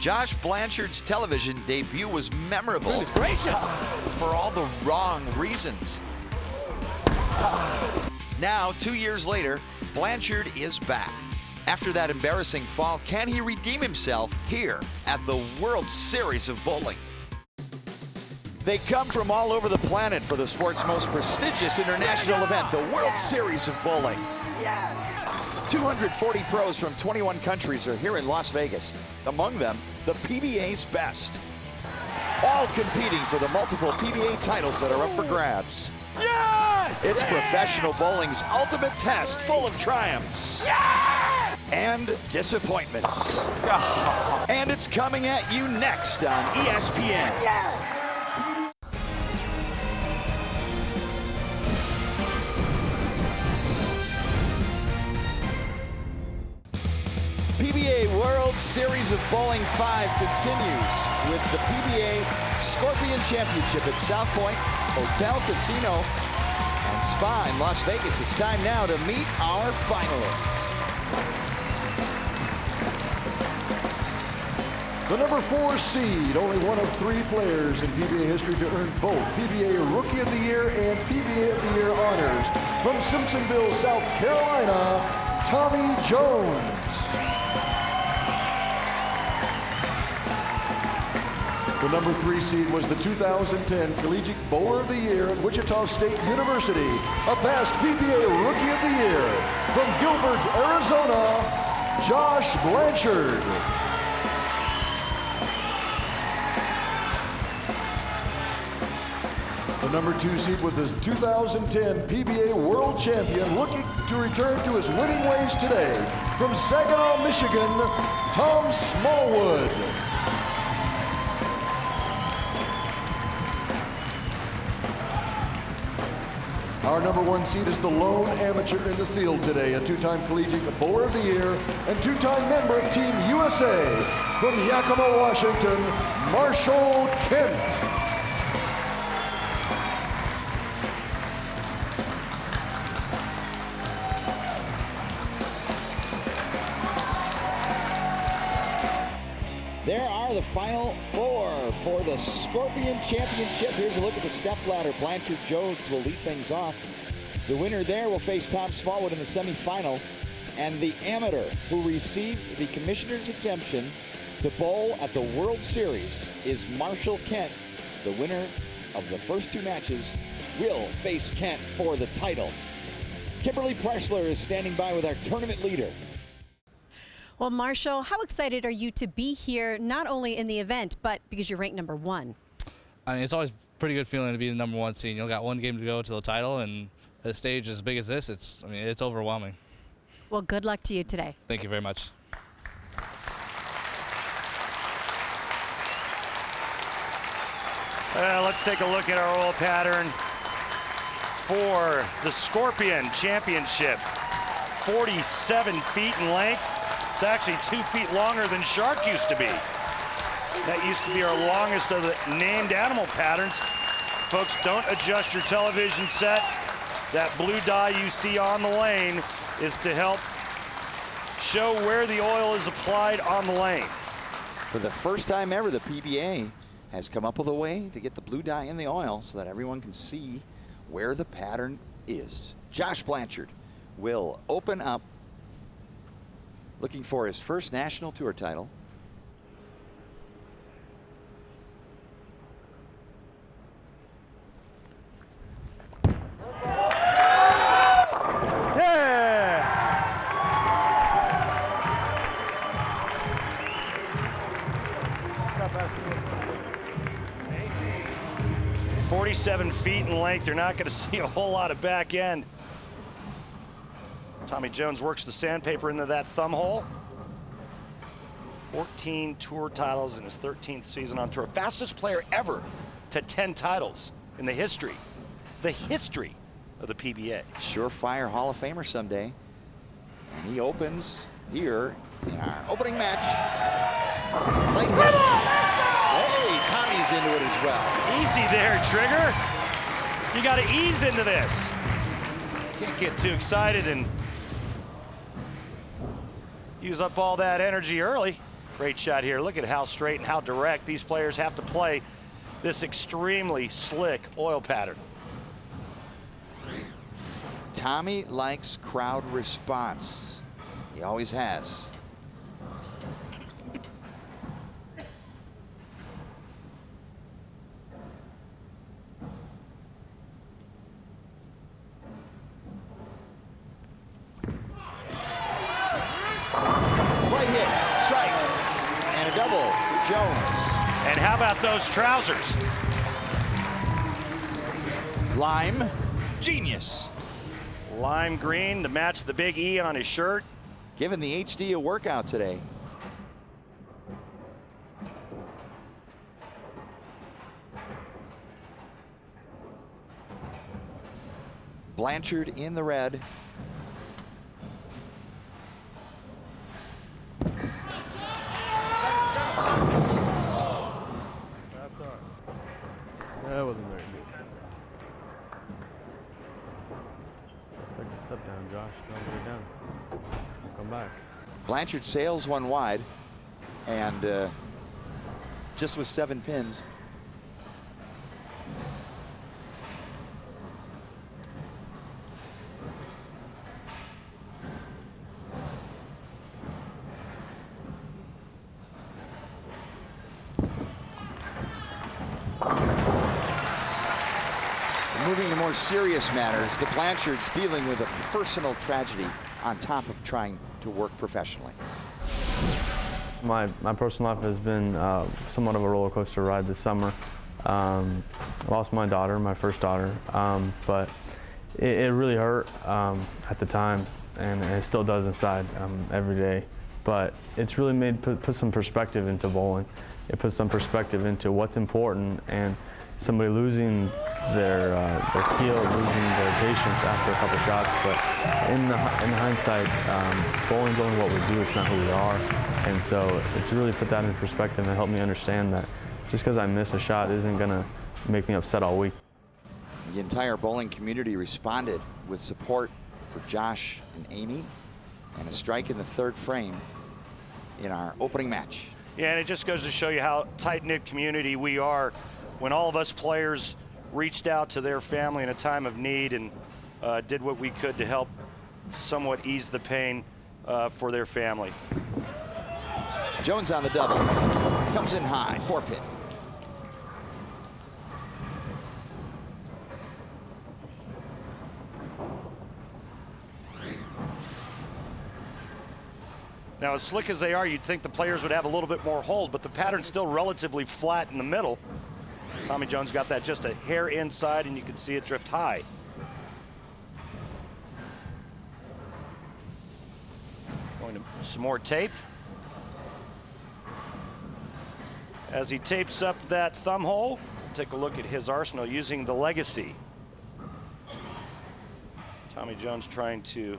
Josh Blanchard's television debut was memorable. Goodness gracious! For all the wrong reasons. Now, 2 years later, Blanchard is back. After that embarrassing fall, can he redeem himself here at the World Series of Bowling? They come from all over the planet for the sport's most prestigious international event, the World Series of Bowling. 240 pros from 21 countries are here in Las Vegas. Among them, the PBA's best. All competing for the multiple PBA titles that are up for grabs. It's professional bowling's ultimate test, full of triumphs and disappointments. And it's coming at you next on ESPN. PBA World Series of Bowling 5 continues with the PBA Scorpion Championship at South Point Hotel, Casino, and Spa in Las Vegas. It's time now to meet our finalists. The number 4 seed, only one of 3 players in PBA history to earn both PBA Rookie of the Year and PBA of the Year honors. From Simpsonville, South Carolina, Tommy Jones. The number 3 seed was the 2010 Collegiate Bowler of the Year at Wichita State University, a past PBA Rookie of the Year. From Gilbert, Arizona, Josh Blanchard. The number 2 seed was the 2010 PBA World Champion, looking to return to his winning ways today. From Saginaw, Michigan, Tom Smallwood. Our number 1 seed is the lone amateur in the field today, a 2-time Collegiate Bowler of the Year and 2-time member of Team USA. From Yakima, Washington, Marshall Kent. There are the final 4 for the Scorpion Championship. Here's a look at the stepladder. Blanchard Jones will lead things off. The winner there will face Tom Smallwood in the semifinal. And the amateur who received the commissioner's exemption to bowl at the World Series is Marshall Kent. The winner of the first 2 matches will face Kent for the title. Kimberly Pressler is standing by with our tournament leader. Well, Marshall, how excited are you to be here, not only in the event, but because you're ranked number 1? I mean, it's always a pretty good feeling to be the number 1 seed. You know, got 1 game to go to the title, and at a stage as big as this, it's overwhelming. Well, good luck to you today. Thank you very much. Let's take a look at our oil pattern for the Scorpion Championship. 47 feet in length. It's actually 2 feet longer than Shark used to be. That used to be our longest of the named animal patterns. Folks, don't adjust your television set. That blue dye you see on the lane is to help show where the oil is applied on the lane. For the first time ever, the PBA has come up with a way to get the blue dye in the oil so that everyone can see where the pattern is. Josh Blanchard will open up, looking for his first national tour title. Yeah! 47 feet in length. You're not going to see a whole lot of back end. Tommy Jones works the sandpaper into that thumb hole. 14 tour titles in his 13th season on tour. Fastest player ever to 10 titles in the history of the PBA. Surefire Hall of Famer someday. And he opens here in our opening match. Light hit. Hey, Tommy's into it as well. Easy there, Trigger. You got to ease into this. Can't get too excited and use up all that energy early. Great shot here. Look at how straight and how direct these players have to play this extremely slick oil pattern. Tommy likes crowd response. He always has. Right hit, strike, and a double for Jones. And how about those trousers? Lime, genius. Lime green to match the big E on his shirt. Giving the HD a workout today. Blanchard in the red. That wasn't very good. Second step down, Josh. Don't get it down. Come back. Blanchard sails one wide, and just with 7 pins. Moving to more serious matters, the Blanchards dealing with a personal tragedy on top of trying to work professionally. My personal life has been somewhat of a roller coaster ride this summer. I lost my daughter, my first daughter, but it really hurt at the time, and it still does inside every day. But it's really put some perspective into bowling. It puts some perspective into what's important, and somebody losing their keel, losing their patience after a couple shots. But in hindsight, bowling's only what we do, it's not who we are. And so it's really put that in perspective and helped me understand that just because I miss a shot isn't gonna make me upset all week. The entire bowling community responded with support for Josh and Amy, and a strike in the 3rd frame in our opening match. Yeah, and it just goes to show you how tight-knit community we are when all of us players reached out to their family in a time of need and did what we could to help somewhat ease the pain for their family. Jones on the double, comes in high, 4-pin. Now, as slick as they are, you'd think the players would have a little bit more hold, but the pattern's still relatively flat in the middle. Tommy Jones got that just a hair inside, and you can see it drift high. Going to some more tape. As he tapes up that thumb hole, take a look at his arsenal using the Legacy. Tommy Jones trying to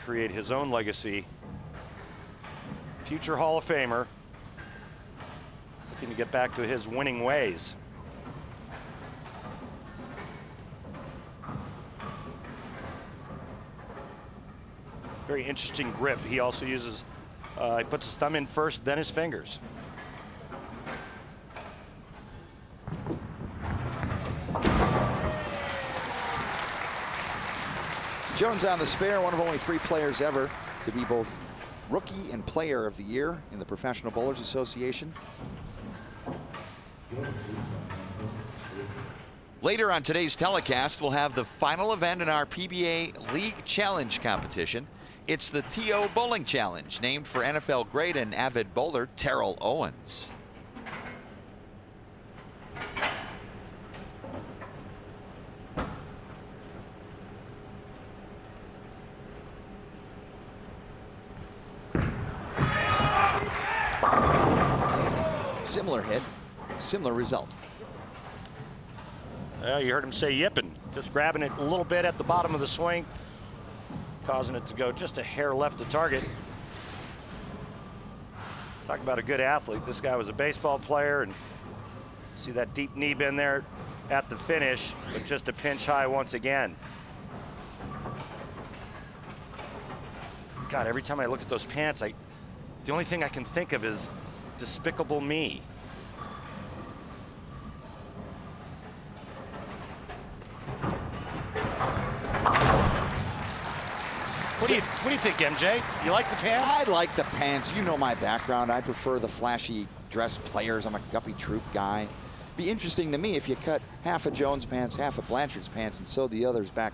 create his own legacy. Future Hall of Famer, looking to get back to his winning ways. Very interesting grip. He also uses, he puts his thumb in first, then his fingers. Jones on the spare, one of only 3 players ever to be both Rookie and Player of the Year in the Professional Bowlers Association. Later on today's telecast, we'll have the final event in our PBA League Challenge competition. It's the TO Bowling Challenge, named for NFL great and avid bowler Terrell Owens. Similar hit, similar result. Well, you heard him say yipping, just grabbing it a little bit at the bottom of the swing, causing it to go just a hair left of target. Talk about a good athlete. This guy was a baseball player, and see that deep knee bend there at the finish, but just a pinch high once again. God, every time I look at those pants, the only thing I can think of is Despicable Me. What do you think, MJ? You like the pants? I like the pants. You know my background. I prefer the flashy dress players. I'm a guppy troop guy. Be interesting to me if you cut half of Jones' pants, half of Blanchard's pants, and sewed the others back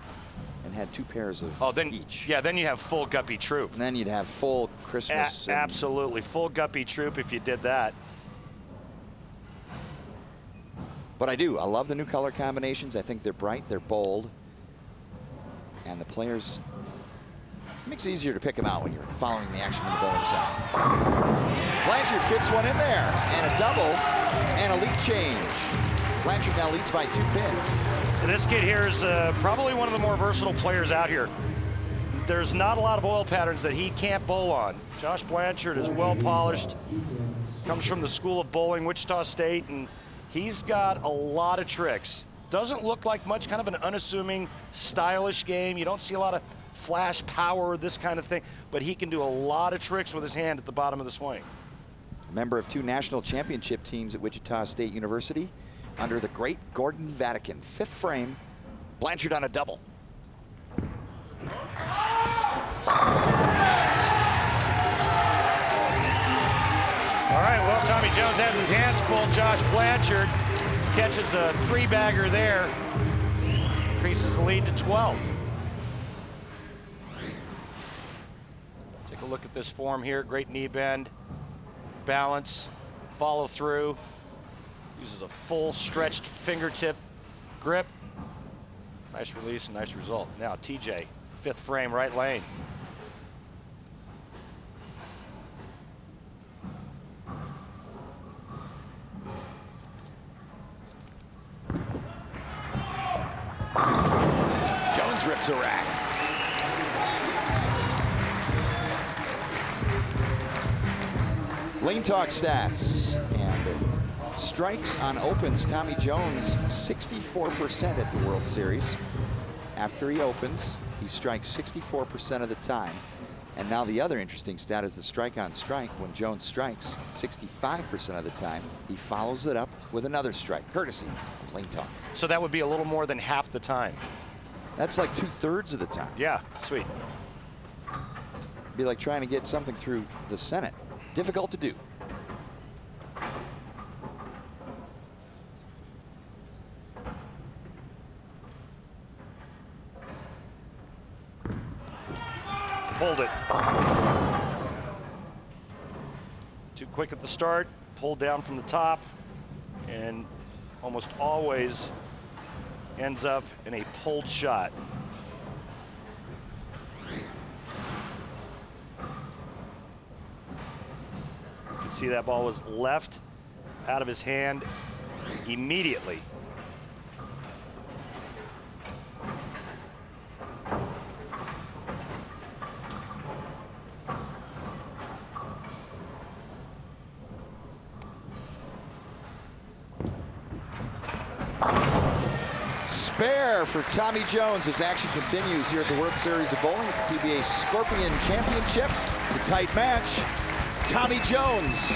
and had 2 pairs of each. Yeah, then you have full guppy troop. And then you'd have full Christmas. Absolutely, full guppy troop if you did that. But I do. I love the new color combinations. I think they're bright, they're bold. And the players, it makes it easier to pick them out when you're following the action in the bowling center. Blanchard fits one in there, and a double, and a lead change. Blanchard now leads by 2 pins. This kid here is probably one of the more versatile players out here. There's not a lot of oil patterns that he can't bowl on. Josh Blanchard is well polished, comes from the School of Bowling, Wichita State, and he's got a lot of tricks. Doesn't look like much, kind of an unassuming, stylish game. You don't see a lot of flash power, this kind of thing, but he can do a lot of tricks with his hand at the bottom of the swing. A member of 2 national championship teams at Wichita State University under the great Gordon Vatican. 5th frame, Blanchard on a double. All right, well, Tommy Jones has his hands full. Josh Blanchard catches a 3-bagger there, increases the lead to 12. Take a look at this form here. Great knee bend, balance, follow through. Uses a full stretched fingertip grip. Nice release and nice result. Now TJ, 5th frame, right lane. Jones rips a rack. Lane Talk stats. And strikes on opens, Tommy Jones 64% at the World Series. After he opens, he strikes 64% of the time. And now the other interesting stat is the strike on strike. When Jones strikes 65% of the time, he follows it up with another strike, courtesy of Lane Talk. So that would be a little more than half the time. That's like 2/3 of the time. Yeah, sweet. It'd be like trying to get something through the Senate. Difficult to do. Hold it. Too quick at the start, pulled down from the top, and almost always ends up in a pulled shot. You can see that ball was left out of his hand immediately. Spare for Tommy Jones as action continues here at the World Series of Bowling at the PBA Scorpion Championship. It's a tight match. Tommy Jones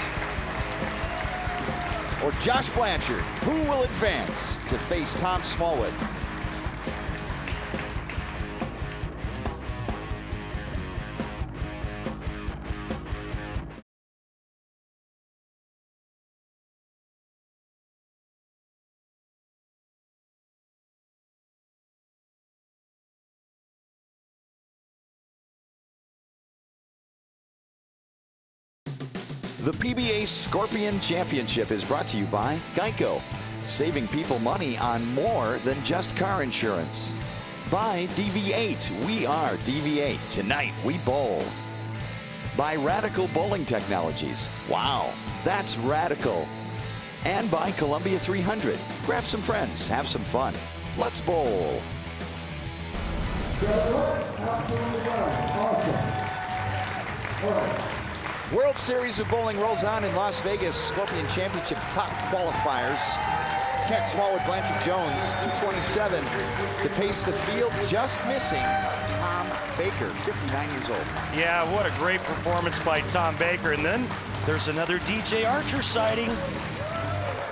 or Josh Blanchard, who will advance to face Tom Smallwood? The PBA Scorpion Championship is brought to you by Geico, saving people money on more than just car insurance. By DV8, we are DV8. Tonight we bowl. By Radical Bowling Technologies. Wow, that's radical. And by Columbia 300. Grab some friends, have some fun. Let's bowl. World Series of Bowling rolls on in Las Vegas. Scorpion Championship top qualifiers. Kent, Smallwood, Blanchard Jones, 227 to pace the field, just missing Tom Baker, 59 years old. Yeah, what a great performance by Tom Baker. And then there's another DJ Archer sighting.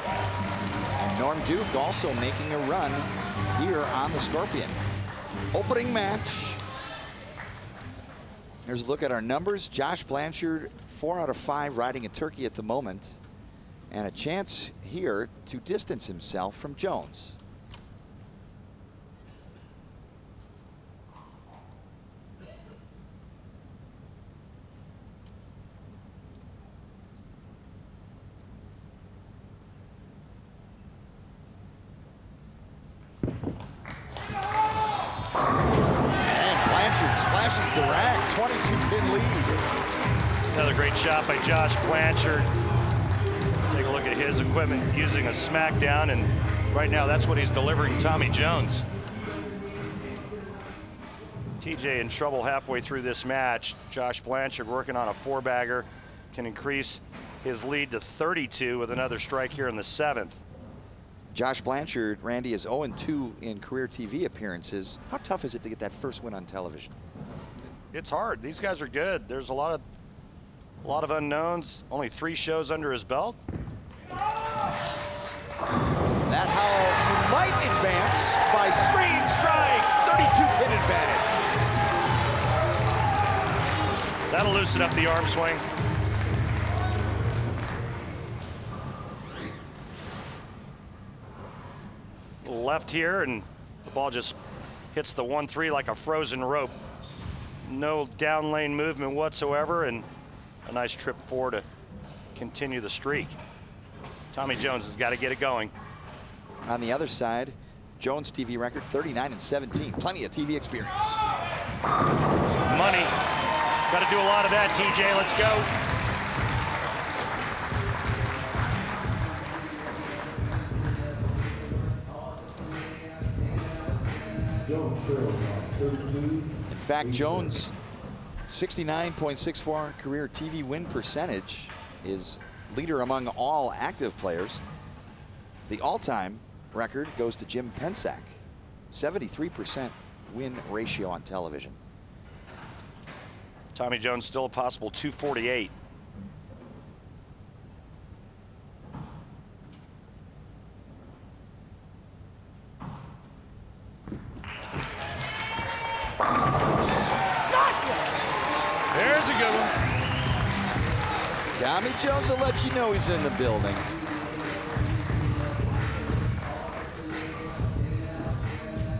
And Norm Duke also making a run here on the Scorpion. Opening match. Here's a look at our numbers. Josh Blanchard, 4 out of 5, riding a turkey at the moment. And a chance here to distance himself from Jones. Splashes the rack, 22-pin lead. Another great shot by Josh Blanchard. Take a look at his equipment using a smackdown, and right now that's what he's delivering Tommy Jones. TJ in trouble halfway through this match. Josh Blanchard working on a 4-bagger, can increase his lead to 32 with another strike here in the 7th. Josh Blanchard, Randy, is 0-2 in career TV appearances. How tough is it to get that first win on television? It's hard. These guys are good. There's a lot of unknowns. Only 3 shows under his belt. That how you might advance by stream strike. 32-pin advantage. That'll loosen up the arm swing. Left here, and the ball just hits the 1-3 like a frozen rope. No down lane movement whatsoever, and a nice trip forward to continue the streak. Tommy Jones has got to get it going. On the other side, Jones' TV record, 39-17. Plenty of TV experience. Money. Got to do a lot of that, TJ. Let's go. In fact, Jones, 69.64 career TV win percentage, is leader among all active players. The all-time record goes to Jim Pensack, 73% win ratio on television. Tommy Jones still a possible 248. There's a good one. Tommy Jones will let you know he's in the building.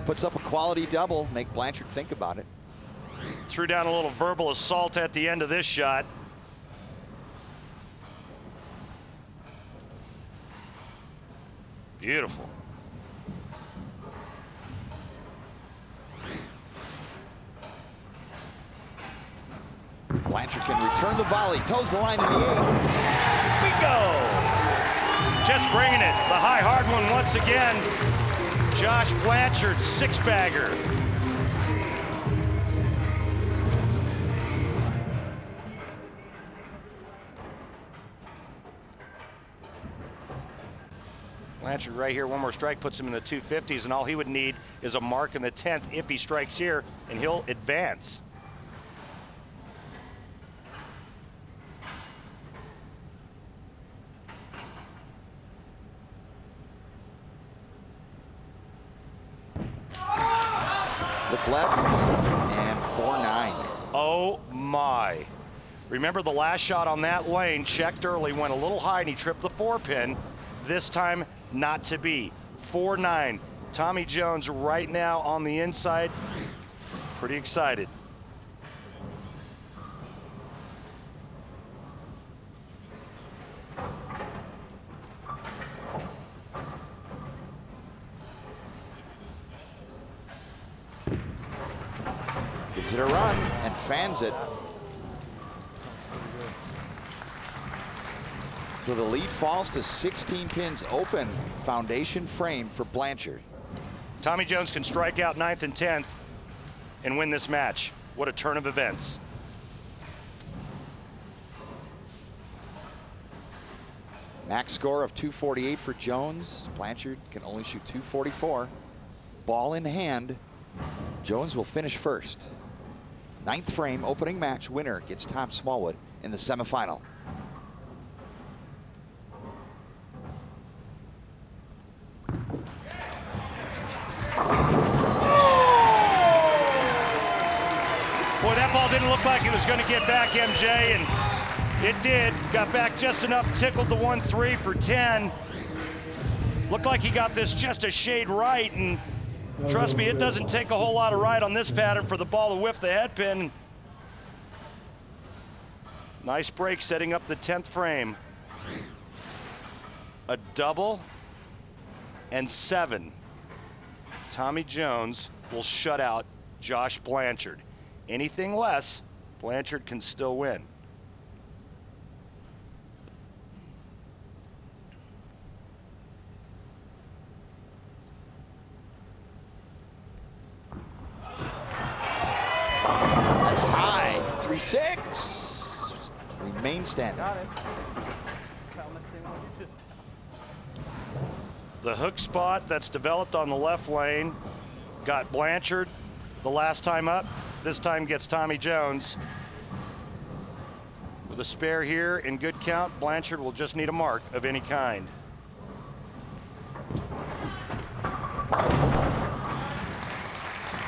Puts up a quality double, make Blanchard think about it. Threw down a little verbal assault at the end of this shot. Beautiful. Blanchard can return the volley, toes the line in the 8th. Bingo! Just bringing it. The high hard one once again. Josh Blanchard, 6-bagger. Blanchard right here, one more strike puts him in the 250s, and all he would need is a mark in the 10th if he strikes here, and he'll advance. Look left and 4-9. Oh my. Remember the last shot on that lane, checked early, went a little high, and he tripped the 4-pin. This time, not to be. 4-9. Tommy Jones right now on the inside. Pretty excited. Gives it a run and fans it. So the lead falls to 16 pins open. Foundation frame for Blanchard. Tommy Jones can strike out 9th and 10th and win this match. What a turn of events. Max score of 248 for Jones. Blanchard can only shoot 244. Ball in hand. Jones will finish first. 9th frame, opening match. Winner gets Tom Smallwood in the semifinal. Boy, that ball didn't look like it was going to get back, MJ, and it did. Got back just enough, tickled the 1-3 for 10. Looked like he got this just a shade right, and trust me, it doesn't take a whole lot of right on this pattern for the ball to whiff the head pin. Nice break setting up the 10th frame. A double and 7. Tommy Jones will shut out Josh Blanchard. Anything less, Blanchard can still win. That's high. 3-6. Remain standing. The hook spot that's developed on the left lane got Blanchard the last time up. This time gets Tommy Jones. With a spare here in good count, Blanchard will just need a mark of any kind.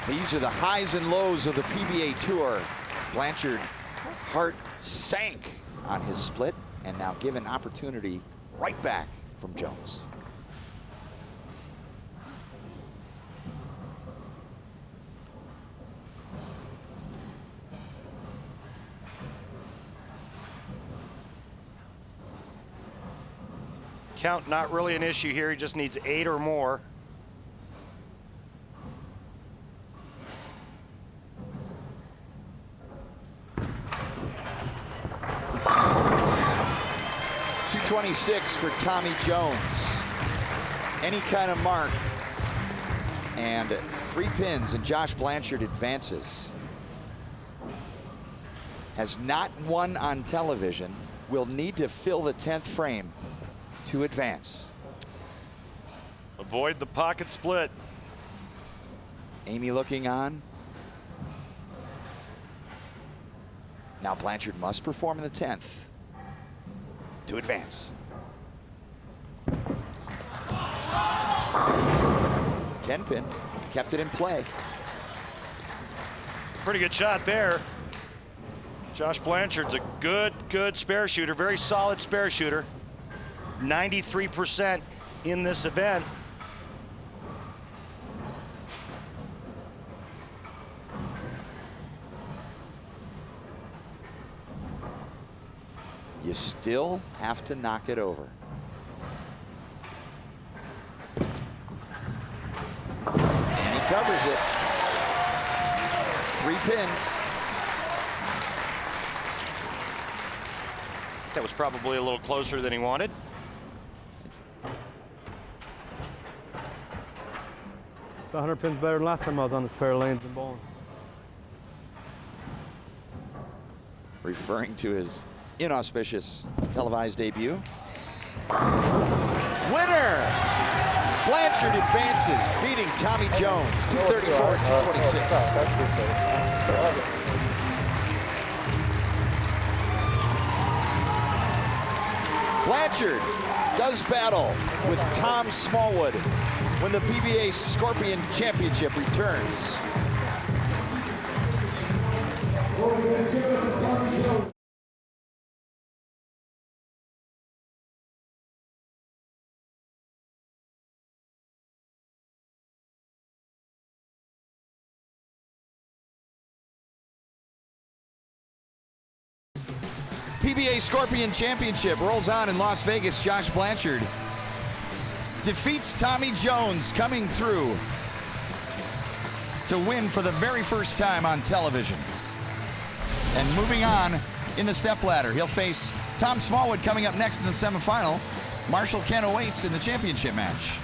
These are the highs and lows of the PBA Tour. Blanchard heart sank on his split and now given opportunity right back from Jones. Count not really an issue here. He just needs 8 or more. .226 for Tommy Jones. Any kind of mark. And 3 pins, and Josh Blanchard advances. Has not won on television. Will need to fill the 10th frame to advance. Avoid the pocket split. Amy looking on. Now Blanchard must perform in the 10th to advance. 10 pin, kept it in play. Pretty good shot there. Josh Blanchard's a good spare shooter, very solid spare shooter. 93% in this event. You still have to knock it over. And he covers it. 3 pins. That was probably a little closer than he wanted. It's 100 pins better than last time I was on this pair of lanes and bowling. Referring to his inauspicious televised debut. Winner! Blanchard advances, beating Tommy Jones, 234 and 226. Blanchard does battle with Tom Smallwood when the PBA Scorpion Championship returns. PBA Scorpion Championship rolls on in Las Vegas. Josh Blanchard defeats Tommy Jones, coming through to win for the very first time on television. And moving on in the stepladder, he'll face Tom Smallwood coming up next in the semifinal. Marshall Kent awaits in the championship match.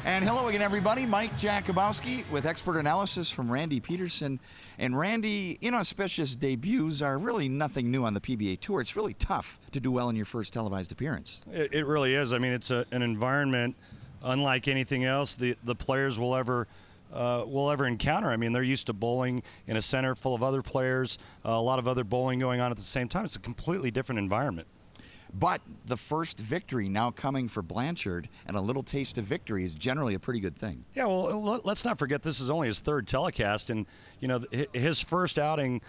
And hello again, everybody. Mike Jakubowski with expert analysis from Randy Peterson. And Randy, inauspicious debuts are really nothing new on the PBA Tour. It's really tough to do well in your first televised appearance. It really is. I mean, it's an environment unlike anything else the players will ever encounter. I mean, they're used to bowling in a center full of other players, a lot of other bowling going on at the same time. It's a completely different environment. But the first victory now coming for Blanchard, and a little taste of victory is generally a pretty good thing. Yeah, well, let's not forget this is only his third telecast, and you know his first outing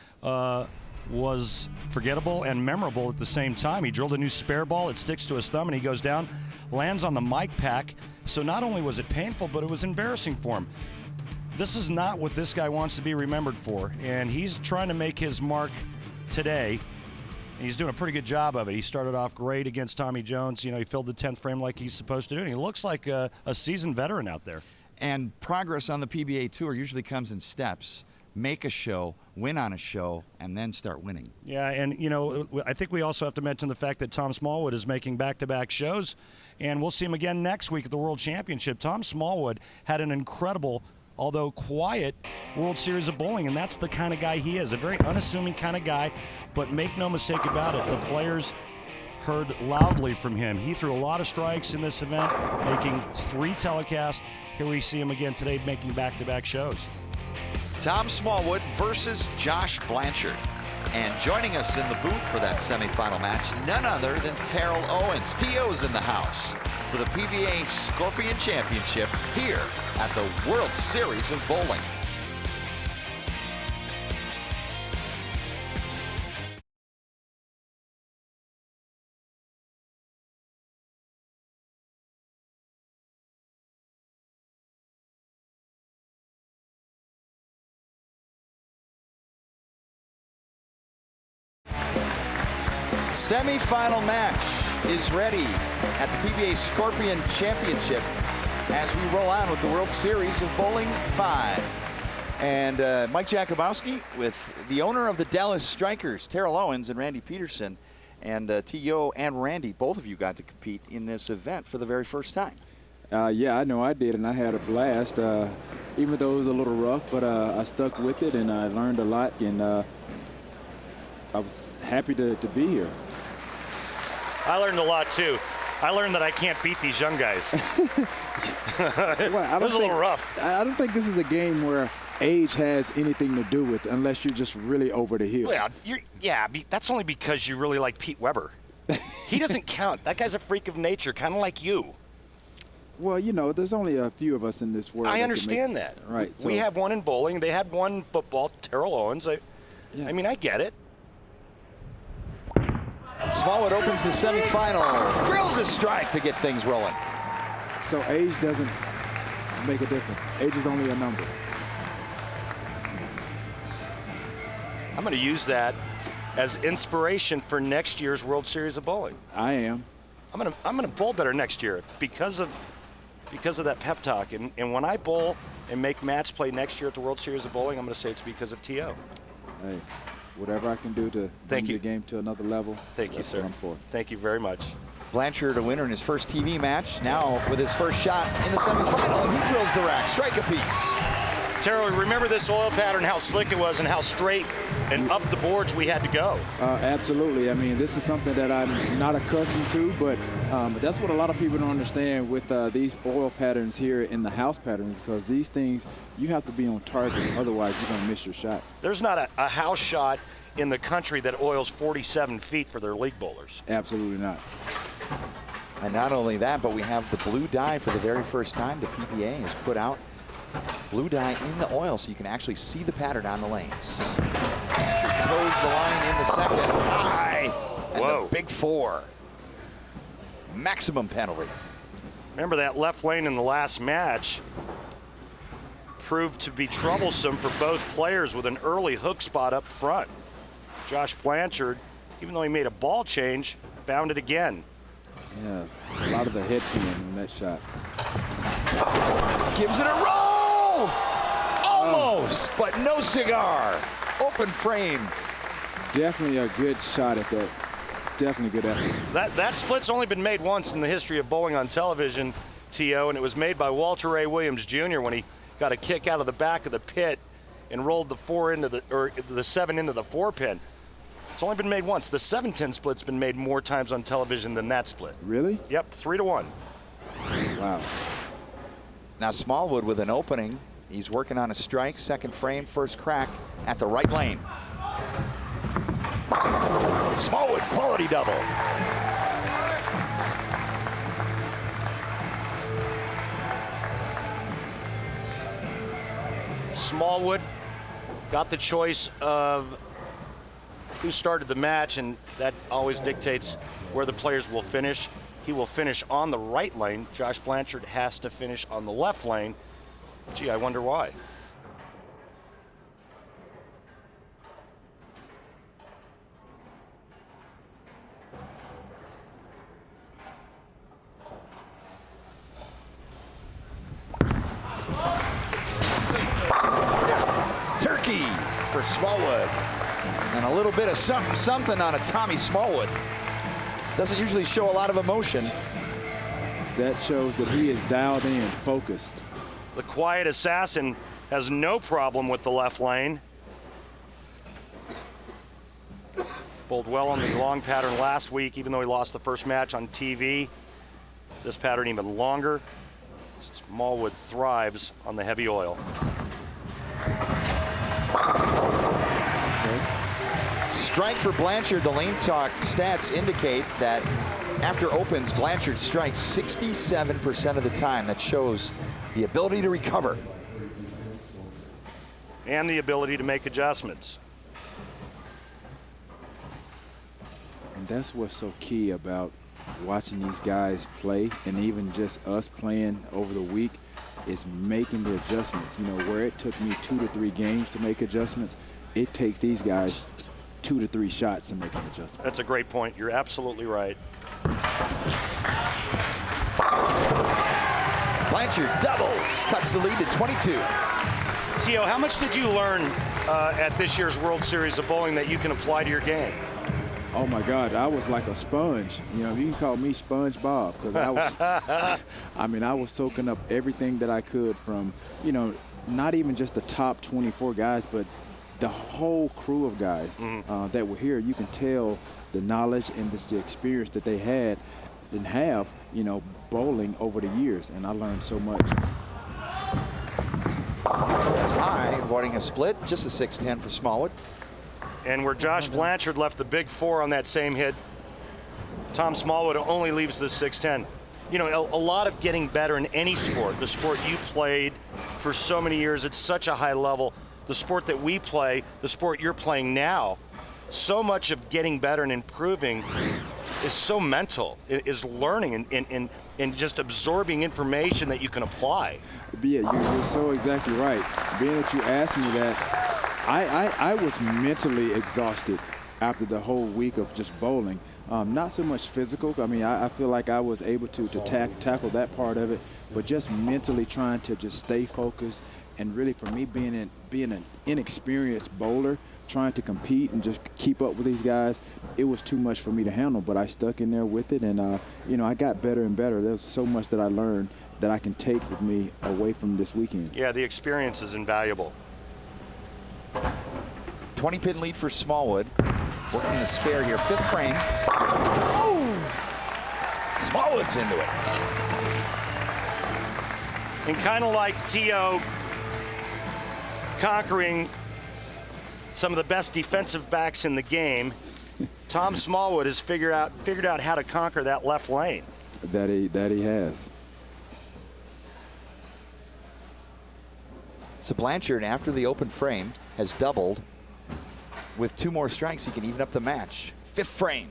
was forgettable and memorable at the same time. He drilled a new spare ball, it sticks to his thumb, and he goes down, lands on the mic pack. So not only was it painful, but it was embarrassing for him. This is not what this guy wants to be remembered for, and he's trying to make his mark today. He's doing a pretty good job of it. He started off great against Tommy Jones. You know, he filled the 10th frame like he's supposed to do, and he looks like a seasoned veteran out there. And progress on the PBA Tour usually comes in steps. Make a show, win on a show, and then start winning. Yeah, and, you know, I think we also have to mention the fact that Tom Smallwood is making back-to-back shows, and we'll see him again next week at the World Championship. Tom Smallwood had an incredible, although quiet, World Series of Bowling, and that's the kind of guy he is, a very unassuming kind of guy, but make no mistake about it, the players heard loudly from him. He threw a lot of strikes in this event, making 3 telecasts. Here we see him again today making back-to-back shows. Tom Smallwood versus Josh Blanchard. And joining us in the booth for that semifinal match, none other than Terrell Owens. T.O.'s in the house for the PBA Scorpion Championship here at the World Series of Bowling. Semi-final match is ready at the PBA Scorpion Championship as we roll on with the World Series of Bowling 5. And Mike Jakubowski with the owner of the Dallas Strikers, Terrell Owens and Randy Peterson. And T.O. and Randy, both of you got to compete in this event for the very first time. Yeah, I know I did, and I had a blast. Even though it was a little rough, but I stuck with it, and I learned a lot, and I was happy to be here. I learned a lot, too. I learned that I can't beat these young guys. Well, it was a little rough. I don't think this is a game where age has anything to do with it unless you're just really over the hill. Well, that's only because you really like Pete Weber. He doesn't count. That guy's a freak of nature, kind of like you. Well, you know, there's only a few of us in this world. I understand that. Right. We have one in bowling. They had one in football, Terrell Owens. Yes. I mean, I get it. Smallwood opens the semifinal, drills a strike to get things rolling. So age doesn't make a difference. Age is only a number. I'm going to use that as inspiration for next year's World Series of Bowling. I am. I'm gonna bowl better next year because of that pep talk. And when I bowl and make match play next year at the World Series of Bowling, I'm going to say it's because of T.O. Hey, whatever I can do to bring the game to another level. Thank you, sir. What I'm for. Thank you very much. Blanchard a winner in his first TV match, now with his first shot in the semifinal, and he drills the rack, strike a piece. Terrell, remember this oil pattern, how slick it was and how straight and up the boards we had to go. Absolutely. I mean, this is something that I'm not accustomed to, but that's what a lot of people don't understand with these oil patterns here in the house patterns, because these things, you have to be on target, otherwise you're going to miss your shot. There's not a house shot in the country that oils 47 feet for their league bowlers. Absolutely not. And not only that, but we have the blue dye for the very first time. The PBA has put out blue dye in the oil so you can actually see the pattern on the lanes. Blanchard toes the line in the second. High. And Whoa. the big 4. Maximum penalty. Remember that left lane in the last match proved to be troublesome for both players with an early hook spot up front. Josh Blanchard, even though he made a ball change, found it again. Yeah, a lot of the head pin in that shot. Gives it a roll! Almost, but no cigar. Open frame. Definitely a good shot at that. Definitely good effort. That split's only been made once in the history of bowling on television, T.O., and it was made by Walter Ray Williams Jr. when he got a kick out of the back of the pit and rolled the 7 into the 4 pin. It's only been made once. The 7-10 split's been made more times on television than that split. Really? Yep, 3-1. Wow. Now Smallwood with an opening. He's working on a strike, second frame, first crack at the right lane. Smallwood, quality double. Smallwood got the choice of who started the match, and that always dictates where the players will finish. He will finish on the right lane. Josh Blanchard has to finish on the left lane. Gee, I wonder why. Turkey for Smallwood. And a little bit of something on a Tommy Smallwood. Doesn't usually show a lot of emotion. That shows that he is dialed in, focused. The quiet assassin has no problem with the left lane. Bowled well on the long pattern last week, even though he lost the first match on TV. This pattern even longer. Smallwood thrives on the heavy oil. Strike for Blanchard. The Lane Talk stats indicate that after opens, Blanchard strikes 67% of the time. That shows the ability to recover. And the ability to make adjustments. And that's what's so key about watching these guys play, and even just us playing over the week, is making the adjustments. You know, where it took me 2 to 3 games to make adjustments, it takes these guys 2 to 3 shots to make an adjustment. That's a great point. You're absolutely right. Blanchard doubles, cuts the lead to 22. T.O., how much did you learn at this year's World Series of Bowling that you can apply to your game? Oh my God, I was like a sponge. You know, you can call me Sponge Bob, because I was, I mean, I was soaking up everything that I could from, you know, not even just the top 24 guys, but the whole crew of guys that were here. You can tell the knowledge and the experience that they had and have, you know, bowling over the years, and I learned so much. That's high, avoiding a split, just a 6-10 for Smallwood. And where Josh Blanchard left the big 4 on that same hit, Tom Smallwood only leaves the 6-10. You know, a lot of getting better in any sport, the sport you played for so many years at such a high level, the sport that we play, the sport you're playing now, so much of getting better and improving is so mental, is learning and just absorbing information that you can apply. Yeah, you're so exactly right. Being that you asked me that, I was mentally exhausted after the whole week of just bowling. Not so much physical. I mean, I feel like I was able to tackle that part of it, but just mentally trying to just stay focused. And really, for me, being an inexperienced bowler, trying to compete and just keep up with these guys, it was too much for me to handle. But I stuck in there with it, and you know, I got better and better. There's so much that I learned that I can take with me away from this weekend. Yeah, the experience is invaluable. 20-pin lead for Smallwood. Working the spare here, 5th frame. Oh! Smallwood's into it. And kind of like T.O. conquering some of the best defensive backs in the game, Tom Smallwood has figured out how to conquer that left lane. That he has. So Blanchard, after the open frame, has doubled. With 2 more strikes, he can even up the match. 5th frame.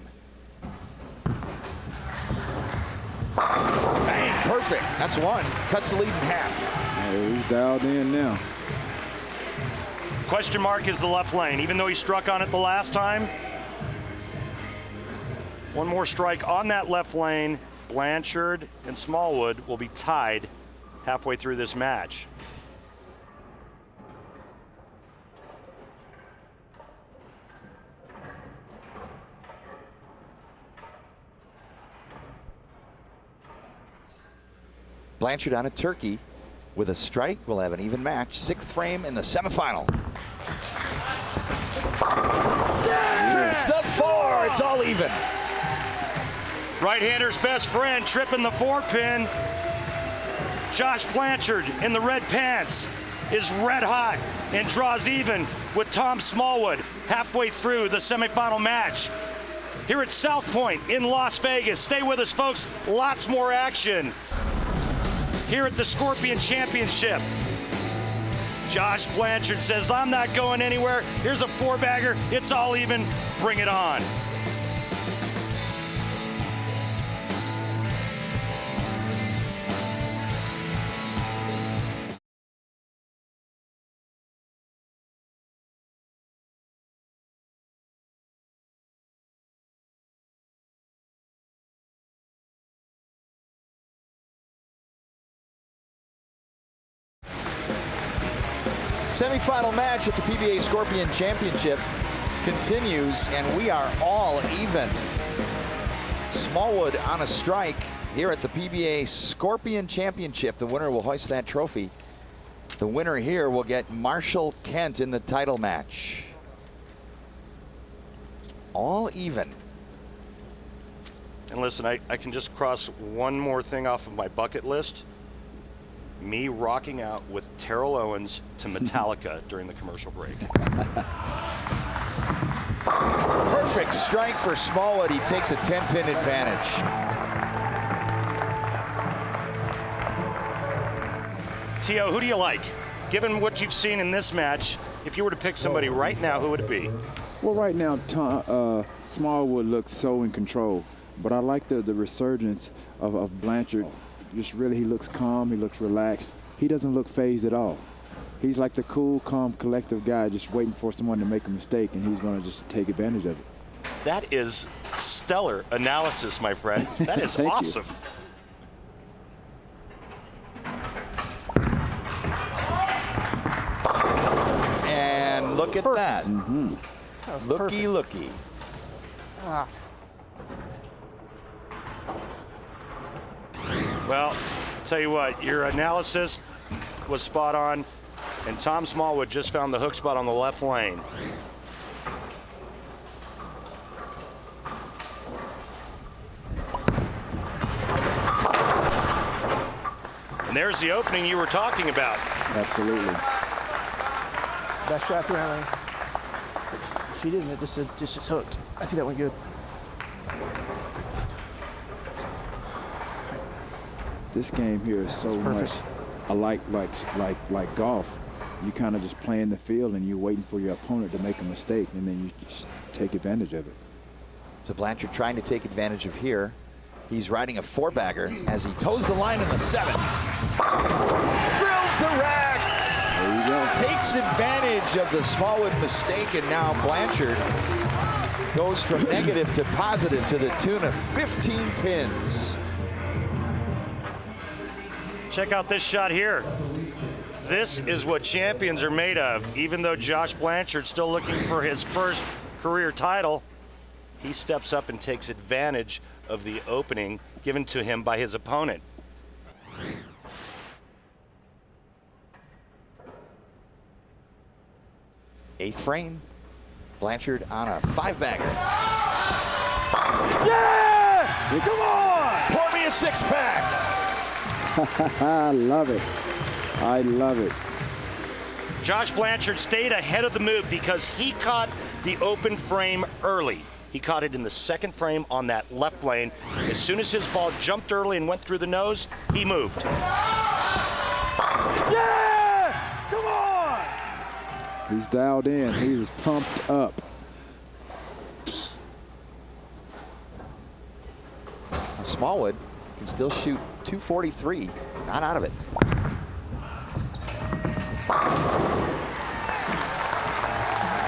Bang, perfect. That's 1. Cuts the lead in half. Yeah, he's dialed in now. Question mark is the left lane. Even though he struck on it the last time, 1 more strike on that left lane. Blanchard and Smallwood will be tied halfway through this match. Blanchard on a turkey with a strike. We'll have an even match. 6th frame in the semifinal. Trips the 4. It's all even. Right-hander's best friend tripping the 4-pin. Josh Blanchard in the red pants is red hot and draws even with Tom Smallwood halfway through the semifinal match. Here at South Point in Las Vegas. Stay with us, folks. Lots more action here at the Scorpion Championship. Josh Blanchard says, I'm not going anywhere. Here's a 4-bagger. It's all even. Bring it on. Semifinal match at the PBA Scorpion Championship continues, and we are all even. Smallwood on a strike here at the PBA Scorpion Championship. The winner will hoist that trophy. The winner here will get Marshall Kent in the title match. All even. And listen, I can just cross one more thing off of my bucket list. Me rocking out with Terrell Owens to Metallica during the commercial break. Perfect strike for Smallwood. He takes a 10-pin advantage. Tio, who do you like? Given what you've seen in this match, if you were to pick somebody right now, who would it be? Well, right now, Smallwood looks so in control, but I like the resurgence of Blanchard. Just really, he looks calm, he looks relaxed. He doesn't look phased at all. He's like the cool, calm, collective guy just waiting for someone to make a mistake, and he's going to just take advantage of it. That is stellar analysis, my friend. That is awesome. And look at that. Mm-hmm. That looky. Ah. Well, tell you what, your analysis was spot on, and Tom Smallwood just found the hook spot on the left lane. And there's the opening you were talking about. Absolutely. Best shot through lane. She didn't, it just hooked. I think that went good. This game here is so much alike like golf. You kind of just play in the field and you're waiting for your opponent to make a mistake, and then you just take advantage of it. So Blanchard trying to take advantage of here. He's riding a 4-bagger as he toes the line in the 7th. Drills the rack. There you go. Takes advantage of the Smallwood mistake, and now Blanchard goes from negative to positive to the tune of 15 pins. Check out this shot here. This is what champions are made of. Even though Josh Blanchard's still looking for his first career title, he steps up and takes advantage of the opening given to him by his opponent. Eighth frame. Blanchard on a 5-bagger. Yes! Come on! Pour me a 6-pack. I love it. I love it. Josh Blanchard stayed ahead of the move because he caught the open frame early. He caught it in the 2nd frame on that left lane. As soon as his ball jumped early and went through the nose, he moved. Yeah! Come on! He's dialed in. He is pumped up. Smallwood can still shoot 243. Not out of it.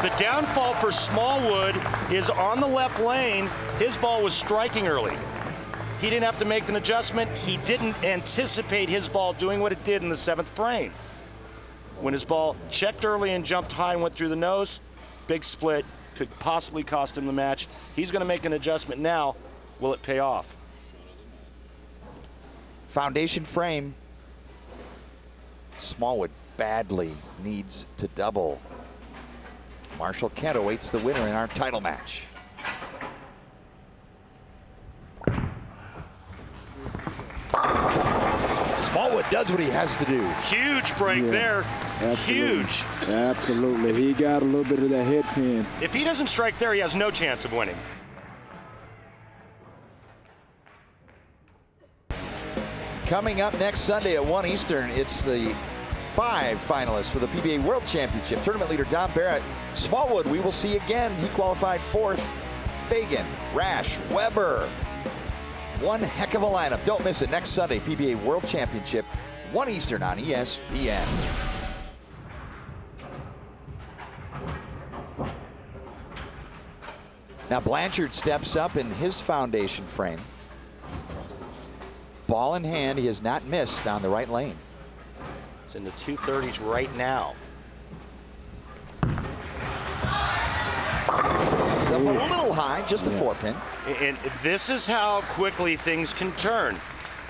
The downfall for Smallwood is on the left lane. His ball was striking early. He didn't have to make an adjustment. He didn't anticipate his ball doing what it did in the 7th frame. When his ball checked early and jumped high and went through the nose, big split, could possibly cost him the match. He's going to make an adjustment now. Will it pay off? Foundation frame. Smallwood badly needs to double. Marshall Kent awaits the winner in our title match. Smallwood does what he has to do. Huge break there. Absolutely. Huge. Absolutely. He got a little bit of that head pin. If he doesn't strike there, he has no chance of winning. Coming up next Sunday at 1 Eastern, it's the 5 finalists for the PBA World Championship. Tournament leader Don Barrett. Smallwood, we will see again. He qualified 4th. Fagan, Rash, Weber. One heck of a lineup. Don't miss it next Sunday, PBA World Championship, 1 Eastern on ESPN. Now Blanchard steps up in his foundation frame. Ball in hand, he has not missed on the right lane. It's in the 230s right now. It's up a little high, just a 4-pin. And this is how quickly things can turn.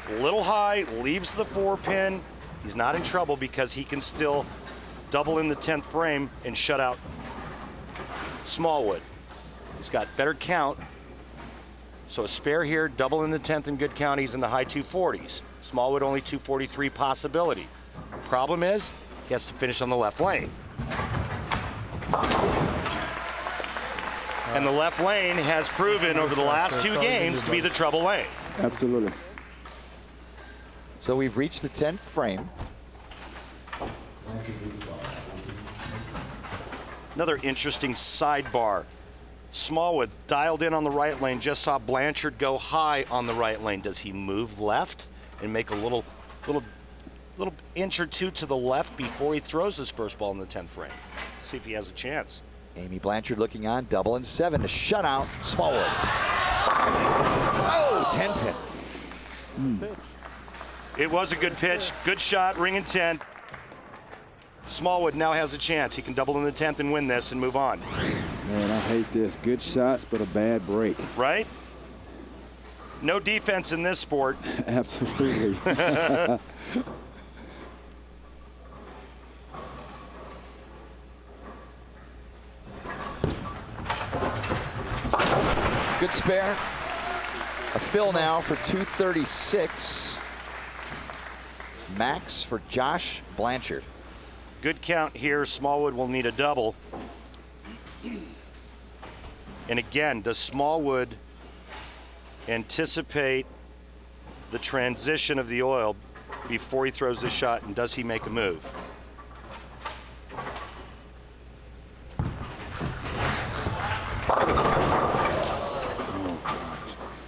A little high, leaves the 4-pin. He's not in trouble because he can still double in the 10th frame and shut out Smallwood. He's got better count. So a spare here, double in the 10th in good count. He's in the high 240s. Smallwood only 243 possibility. Problem is, he has to finish on the left lane. And the left lane has proven over the last 2 games to be the trouble lane. Absolutely. So we've reached the 10th frame. Another interesting sidebar. Smallwood dialed in on the right lane, just saw Blanchard go high on the right lane. Does he move left and make a little inch or two to the left before he throws his first ball in the 10th frame? See if he has a chance. Amy Blanchard looking on, double and 7 to shut out Smallwood. Oh, 10-pin. It was a good pitch, good shot, ring and 10. Smallwood now has a chance. He can double in the 10th and win this and move on. Man, I hate this. Good shots, but a bad break. Right? No defense in this sport. Absolutely. Good spare. A fill now for 236. Max for Josh Blanchard. Good count here. Smallwood will need a double. And again, does Smallwood anticipate the transition of the oil before he throws the shot, and does he make a move?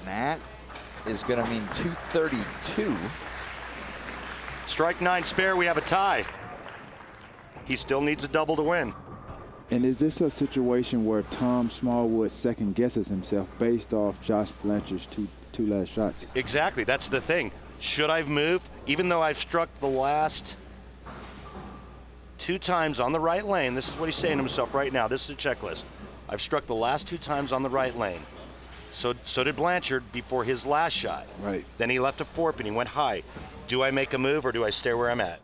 That is going to mean 232. Strike 9 spare, we have a tie. He still needs a double to win. And is this a situation where Tom Smallwood second guesses himself based off Josh Blanchard's two last shots? Exactly, that's the thing. Should I move? Even though I've struck the last 2 times on the right lane, this is what he's saying to himself right now. This is a checklist. I've struck the last 2 times on the right lane. So did Blanchard before his last shot. Right. Then he left a 4-pin, he went high. Do I make a move or do I stay where I'm at?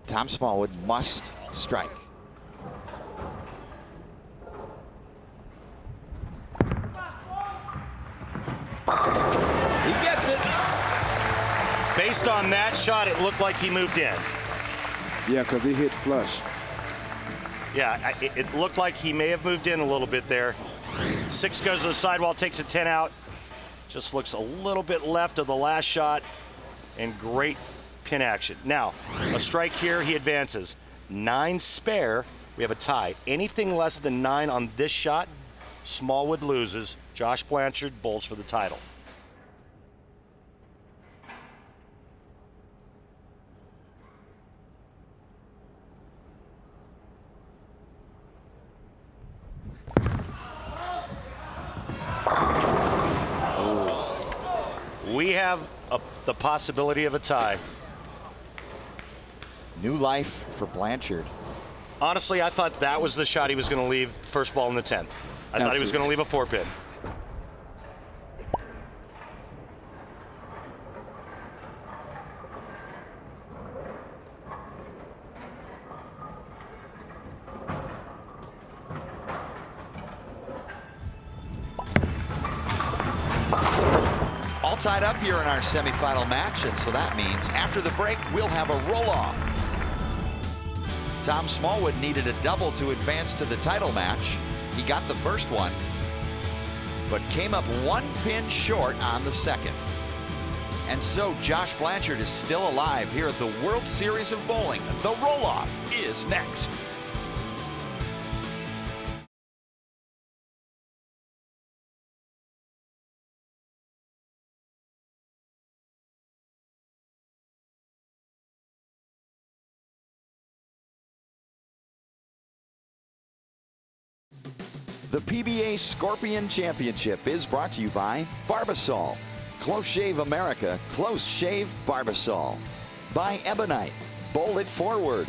Tom Smallwood must strike. He gets it. Based on that shot, it looked like he moved in. Yeah, because he hit flush. Yeah, it looked like he may have moved in a little bit there. 6 goes to the sidewall, takes a 10 out. Just looks a little bit left of the last shot, and great pin action. Now, a strike here, he advances. 9 spare, we have a tie. Anything less than 9 on this shot, Smallwood loses. Josh Blanchard bowls for the title. We have the possibility of a tie. New life for Blanchard. Honestly, I thought that was the shot he was going to leave first ball in the 10th. I thought he was going to leave a 4-pin. tied up here in our semifinal match, and so that means after the break, we'll have a roll-off. Tom Smallwood needed a double to advance to the title match. He got the first one, but came up one pin short on the second. And so Josh Blanchard is still alive here at the World Series of Bowling. The roll-off is next. The PBA Scorpion Championship is brought to you by Barbasol, Close Shave America, Close Shave Barbasol, by Ebonite, Bowl It Forward,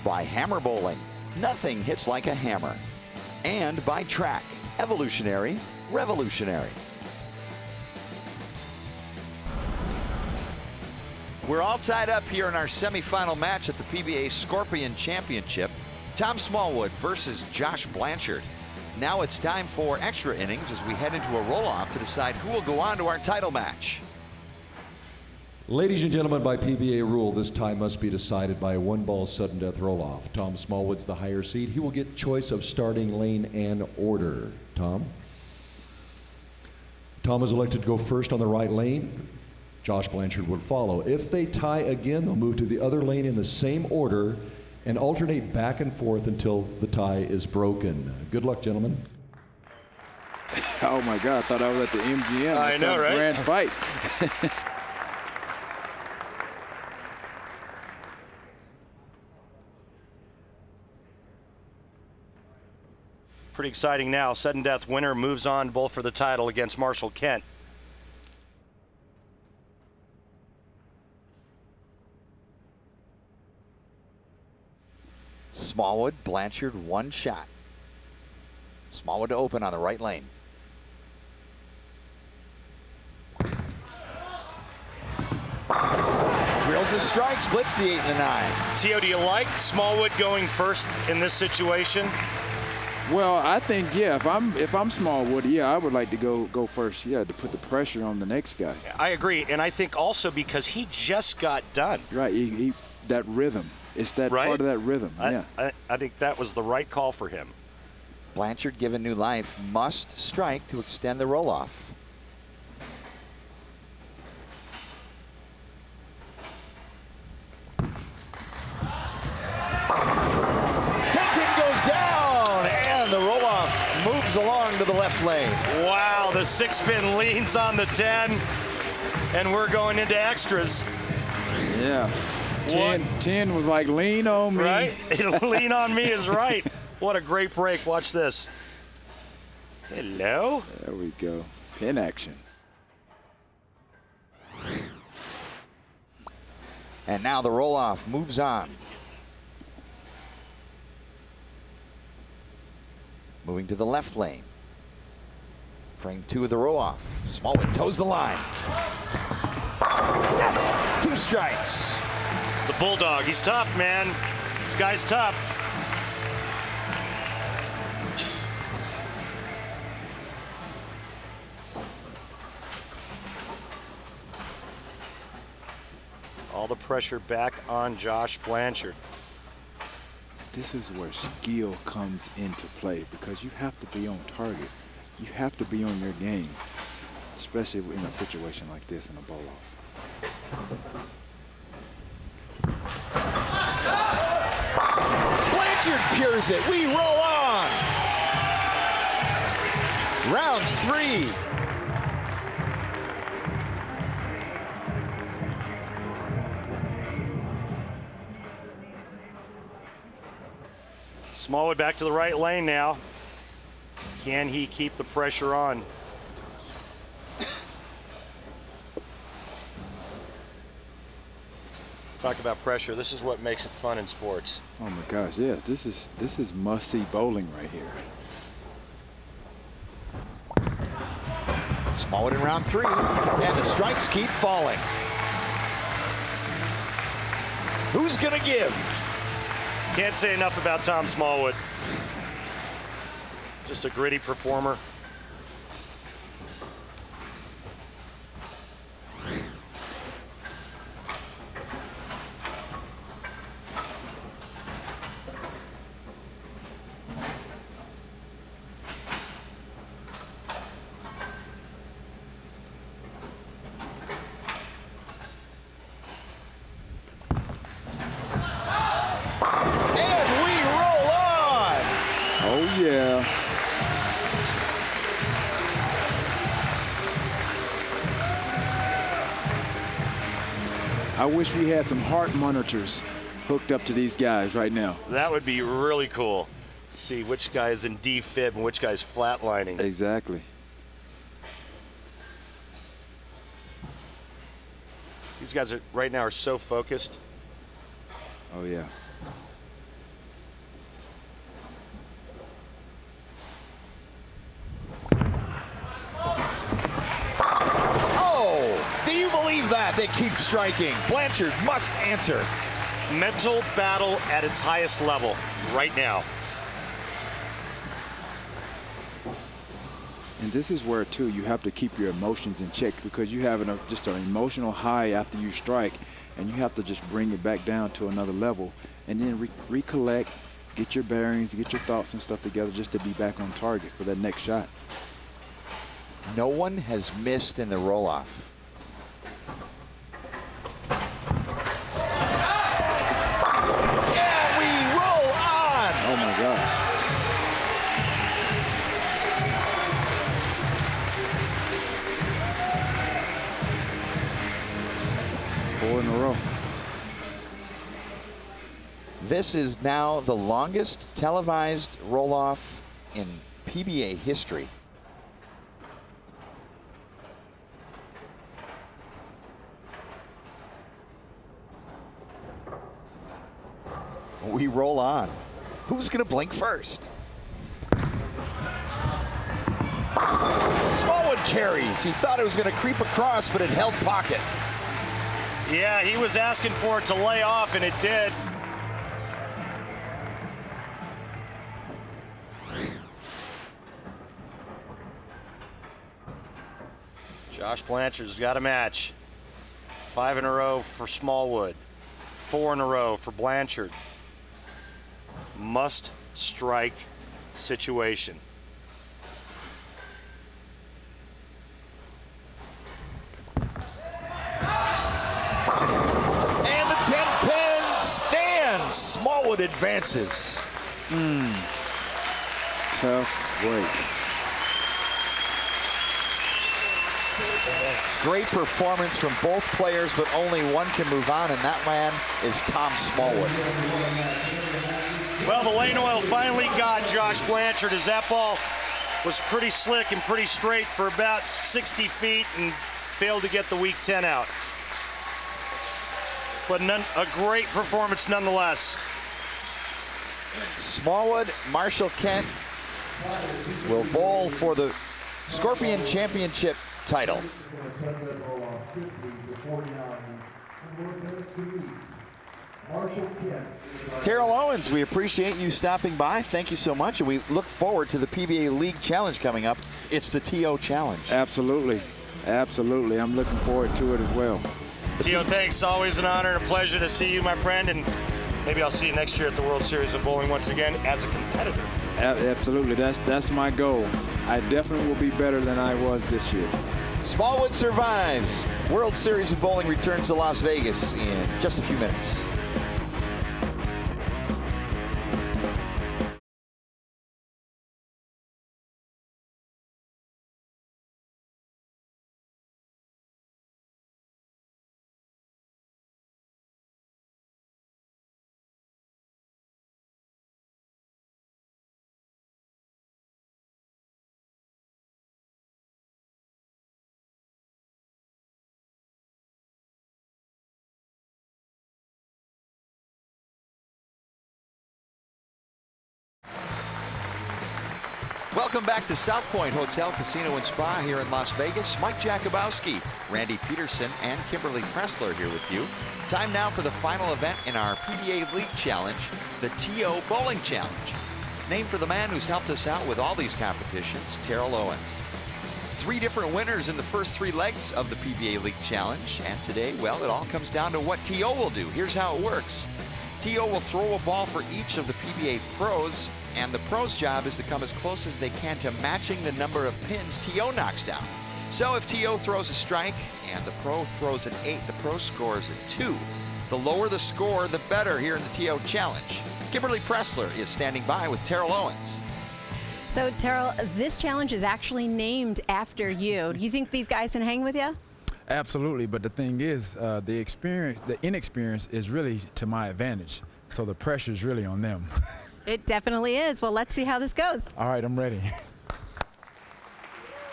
by Hammer Bowling, nothing hits like a hammer, and by Track, Evolutionary, Revolutionary. We're all tied up here in our semifinal match at the PBA Scorpion Championship. Tom Smallwood versus Josh Blanchard. Now it's time for extra innings as we head into a roll-off to decide who will go on to our title match. Ladies and gentlemen, by PBA rule, this tie must be decided by a one-ball sudden death roll-off. Tom Smallwood's the higher seed. He will get choice of starting lane and order. Tom? Tom is elected to go first on the right lane. Josh Blanchard would follow. If they tie again, they'll move to the other lane in the same order and alternate back and forth until the tie is broken. Good luck, gentlemen. Oh my God, I thought I was at the MGM. I know, right? Grand fight. Pretty exciting now. Sudden death winner moves on both for the title against Marshall Kent. Smallwood, Blanchard, one shot. Smallwood to open on the right lane. Drills a strike, splits the 8 and the 9. Tio, do you like Smallwood going first in this situation? Well, I think, yeah, if I'm Smallwood, yeah, I would like to go first, yeah, to put the pressure on the next guy. I agree, and I think also because he just got done. Right, he that rhythm. It's that right? part of that rhythm, yeah. I think that was the right call for him. Blanchard, given new life, must strike to extend the roll-off. The roll-off moves along to the left lane. Wow, the 6-pin leans on the 10, and we're going into extras. Yeah. 10 was like, lean on me. Right? Lean on me is right. What a great break. Watch this. Hello? There we go. Pin action. And now the roll-off moves on. Moving to the left lane. Frame 2 of the roll-off. Smallwood toes the line. 2 strikes. The Bulldog, he's tough, man. This guy's tough. All the pressure back on Josh Blanchard. This is where skill comes into play because you have to be on target. You have to be on your game, especially in a situation like this in a bowl-off. Blanchard pures it. We roll on. Round 3. Smallwood back to the right lane now. Can he keep the pressure on? Talk about pressure. This is what makes it fun in sports. Oh my gosh, yes, this is must-see bowling right here. Smallwood in round 3, and the strikes keep falling. Who's gonna give? Can't say enough about Tom Smallwood. Just a gritty performer. Yeah. I wish we had some heart monitors hooked up to these guys right now. That would be really cool. See which guy is in defib and which guy's flatlining. Exactly. These guys right now are so focused. Oh, yeah. Oh, do you believe that? They keep striking. Blanchard must answer. Mental battle at its highest level right now. And this is where, too, you have to keep your emotions in check, because you have just an emotional high after you strike, and you have to just bring it back down to another level and then recollect, get your bearings, get your thoughts and stuff together just to be back on target for that next shot. No one has missed in the roll-off. And we roll on! Oh, my gosh. Four in a row. This is now the longest televised roll-off in PBA history. We roll on. Who's going to blink first? Smallwood carries. He thought it was going to creep across, but it held pocket. Yeah, he was asking for it to lay off, and it did. Josh Blanchard's got a match. 5 in a row for Smallwood. 4 in a row for Blanchard. Must strike situation. And the 10-pin stands. Smallwood advances. Tough break. Great performance from both players, but only one can move on, and that man is Tom Smallwood. Well, the lane oil finally got Josh Blanchard, as that ball was pretty slick and pretty straight for about 60 feet and failed to get the weak 10 out. But a great performance nonetheless. Smallwood, Marshall Kent will bowl for the Scorpion Championship title. Terrell Owens, we appreciate you stopping by. Thank you so much, and we look forward to the PBA League Challenge coming up. It's the TO Challenge. Absolutely. Absolutely. I'm looking forward to it as well. Tio, thanks. Always an honor and a pleasure to see you, my friend, and maybe I'll see you next year at the World Series of Bowling once again as a competitor. Absolutely. That's my goal. I definitely will be better than I was this year. Smallwood survives. World Series of Bowling returns to Las Vegas in just a few minutes. Welcome back to South Point Hotel, Casino and Spa here in Las Vegas. Mike Jakubowski, Randy Peterson, and Kimberly Pressler here with you. Time now for the final event in our PBA League Challenge, the TO Bowling Challenge. Named for the man who's helped us out with all these competitions, Terrell Owens. 3 different winners in the first 3 legs of the PBA League Challenge. And today, well, it all comes down to what TO will do. Here's how it works. TO will throw a ball for each of the PBA pros, and the pros' job is to come as close as they can to matching the number of pins TO knocks down. So if TO throws a strike and the pro throws an 8, the pro scores a 2. The lower the score, the better here in the TO Challenge. Kimberly Pressler is standing by with Terrell Owens. So, Terrell, this challenge is actually named after you. Do you think these guys can hang with you? Absolutely, but the thing is, the inexperience is really to my advantage. So the pressure is really on them. It definitely is. Well, let's see how this goes. All right, I'm ready.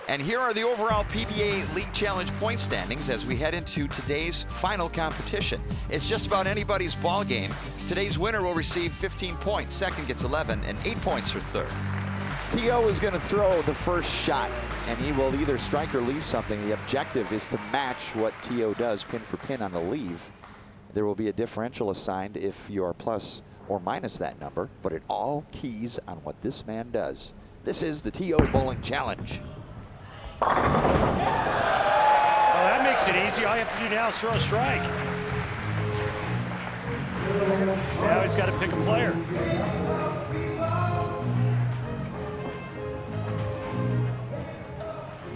And here are the overall PBA League Challenge point standings as we head into today's final competition. It's just about anybody's ball game. Today's winner will receive 15 points, second gets 11, and 8 points for third. T.O. is going to throw the first shot, and he will either strike or leave something. The objective is to match what T.O. does pin for pin on the leave. There will be a differential assigned if you are plus or minus that number, but it all keys on what this man does. This is the T.O. Bowling Challenge. Well, that makes it easy. All you have to do now is throw a strike. Now he's got to pick a player.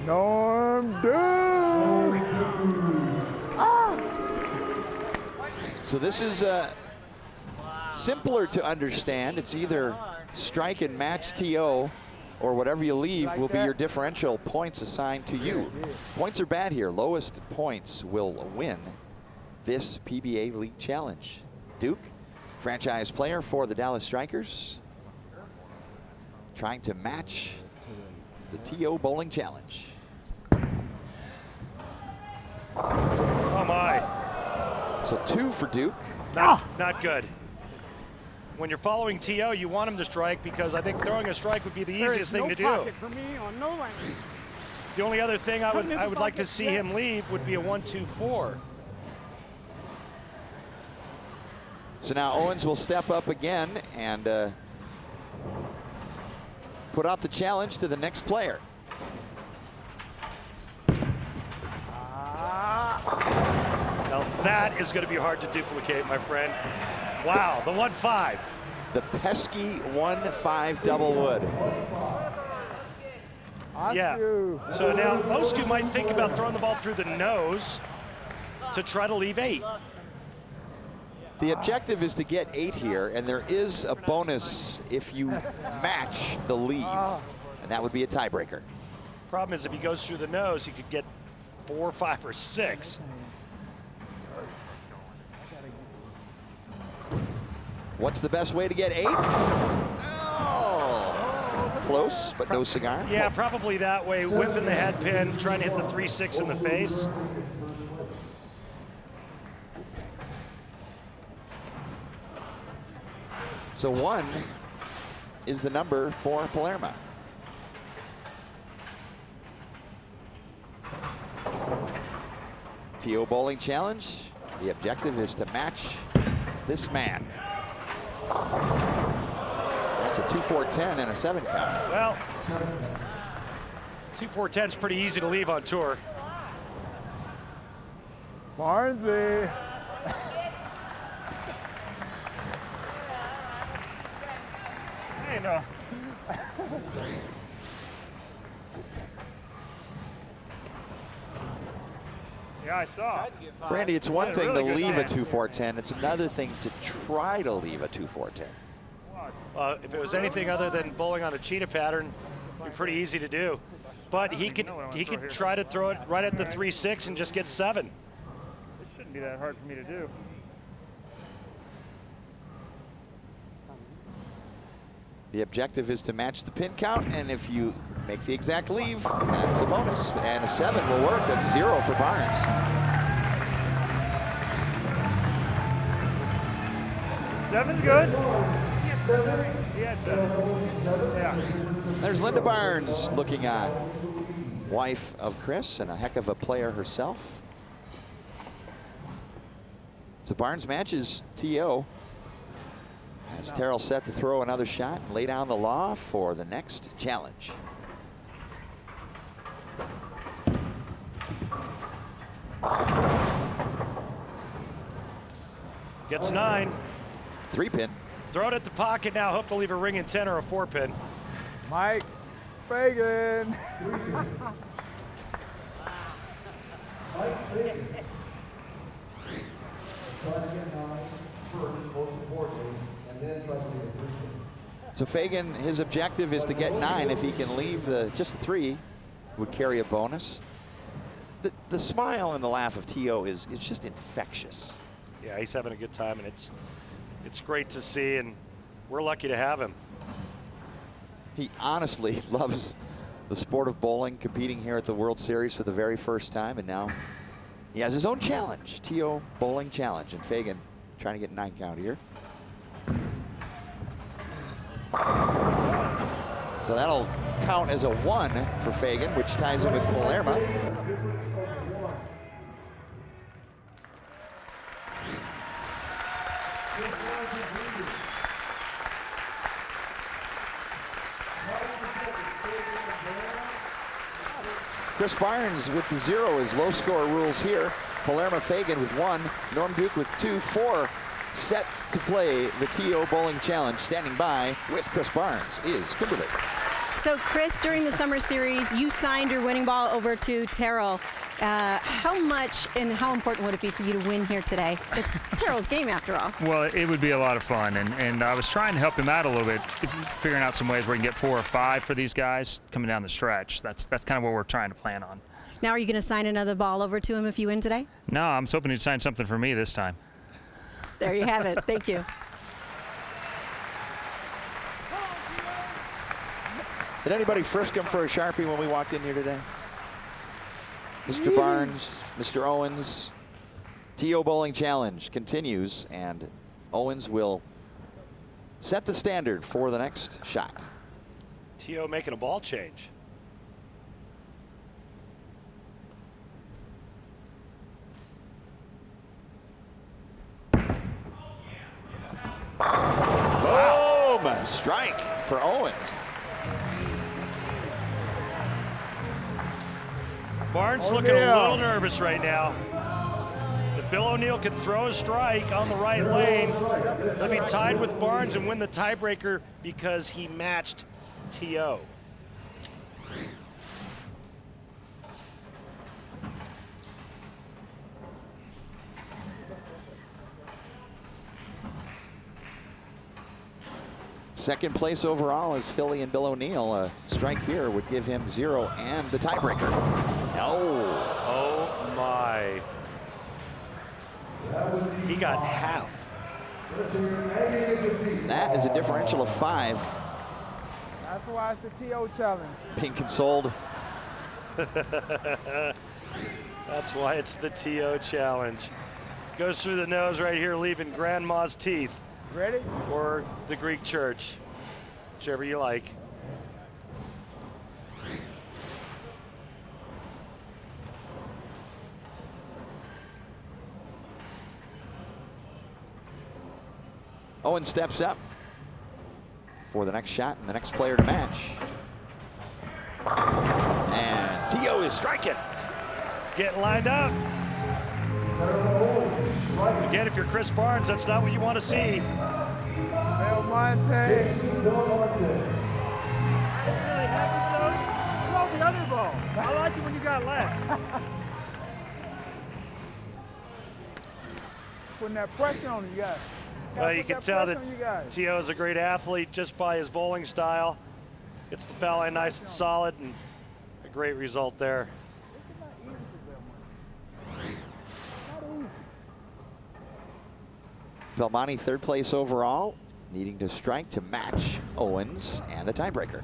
Norm Duke! So this is simpler to understand. It's either strike and match T.O. or whatever you leave will be your differential points assigned to you. Points are bad here. Lowest points will win this PBA League Challenge. Duke, franchise player for the Dallas Strikers, trying to match the T.O. Bowling Challenge. Oh my. So 2 for Duke. Not good. When you're following T.O., you want him to strike because I think throwing a strike would be the easiest thing to do. For me on no lanes. The only other thing I would like to see him leave would be a 1-2-4. So now Owens will step up again and put out the challenge to the next player. Now that is going to be hard to duplicate, my friend. Wow, the 1-5. The pesky 1-5 double wood. Yeah. So now Osku might think about throwing the ball through the nose to try to leave 8. The objective is to get 8 here, and there is a bonus if you match the leave, and that would be a tiebreaker. Problem is if he goes through the nose, he could get 4, 5, or 6. What's the best way to get 8? Oh, close, but no cigar. Yeah, probably that way, whiffing the head pin, trying to hit the 3-6 in the face. So 1 is the number for Palermo. T.O. Bowling Challenge. The objective is to match this man. That's a 2-4-10 and a 7 count. Well, 2-4-10 is pretty easy to leave on tour. Barnsey. Hey, no. Yeah, I saw. Randy, it's one thing really to good leave a man. 2-4-10. It's another thing to try to leave a 2-4-10. If it was anything other than bowling on a cheetah pattern, it'd be pretty easy to do. But he could try to throw it right at the 3-6 and just get 7. This shouldn't be that hard for me to do. The objective is to match the pin count, and if you make the exact leave, that's a bonus. And a 7 will work. That's 0 for Barnes. Seven's good. He had 7. Yeah. There's Linda Barnes looking on. Wife of Chris and a heck of a player herself. So Barnes matches T.O. As Terrell set to throw another shot and lay down the law for the next challenge. Gets 9. 3-pin. Throw it at the pocket now. Hope to leave a ring in 10 or a 4-pin. Mike Fagan. So Fagan, his objective is to get 9. If he can leave just 3, would carry a bonus. The smile and the laugh of T.O. is just infectious. Yeah, he's having a good time, and it's great to see, and we're lucky to have him. He honestly loves the sport of bowling, competing here at the World Series for the very first time, and now he has his own challenge, T.O. Bowling Challenge, and Fagan trying to get 9 count here. So that'll count as a 1 for Fagan, which ties him with Palermo. Chris Barnes with the 0 is low score rules here. Palermo Fagan with 1, Norm Duke with 2, 4 set to play the T.O. Bowling Challenge. Standing by with Chris Barnes is Kimberly. So Chris, during the summer series, you signed your winning ball over to Terrell. How much and how important would it be for you to win here today? It's Terrell's game after all. Well, it would be a lot of fun, and I was trying to help him out a little bit, figuring out some ways where we can get 4 or 5 for these guys coming down the stretch. That's kind of what we're trying to plan on. Now, are you going to sign another ball over to him if you win today? No, I'm hoping he'd sign something for me this time. There you have it. Thank you. Did anybody frisk him for a Sharpie when we walked in here today? Mr. Barnes, Mr. Owens. T.O. Bowling Challenge continues, and Owens will set the standard for the next shot. T.O. making a ball change. Boom! Strike for Owens. Barnes looking a little nervous right now. If Bill O'Neill could throw a strike on the right lane, he'll be tied with Barnes and win the tiebreaker because he matched T.O. Second place overall is Philly and Bill O'Neill. A strike here would give him 0 and the tiebreaker. No. Oh my. He got half. That is a differential of 5. That's why it's the T.O. challenge. Being consoled. That's why it's the T.O. challenge. Goes through the nose right here, leaving grandma's teeth. Ready? Or the Greek church, whichever you like. Owen steps up for the next shot and the next player to match. And T.O. is striking. He's getting lined up. Again, if you're Chris Barnes, that's not what you want to see. Belmonte. I ain't really happy though. Throw the other ball. I like it when you got less. Putting that pressure on you guys. Well, you can tell that T.O. is a great athlete just by his bowling style. Gets the foul line nice and solid, and a great result there. Belmonte third place overall, needing to strike to match Owens and the tiebreaker.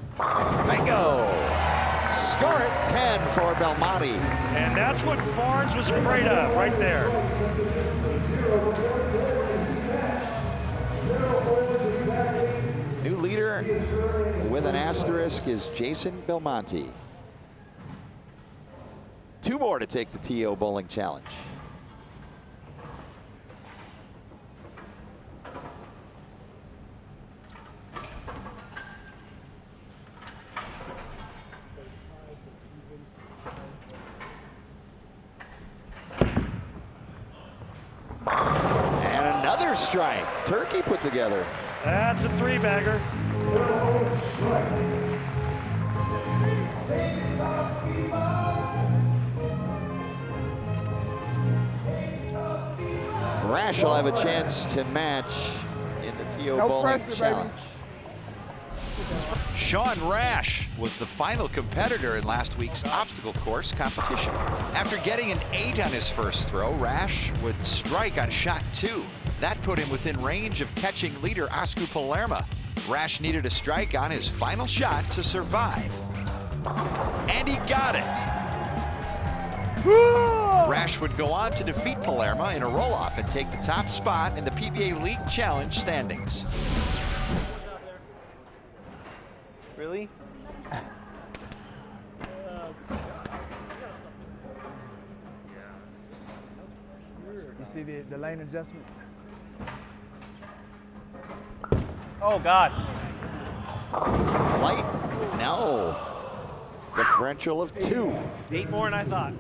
Bingo! Score it 10 for Belmonte. And that's what Barnes was afraid of right there. New leader with an asterisk is Jason Belmonte. 2 more to take the T.O. Bowling Challenge. And another strike. Turkey put together. That's a 3-bagger. Rash will have a chance to match in the T.O. Bowling Challenge. Sean Rash was the final competitor in last week's obstacle course competition. After getting an 8 on his first throw, Rash would strike on shot 2. That put him within range of catching leader Oscar Palermo. Rash needed a strike on his final shot to survive. And he got it. Rash would go on to defeat Palermo in a roll-off and take the top spot in the PBA League Challenge standings. Really? You see the lane adjustment? Oh, God. Light? No. Differential of 2. 8 more than I thought.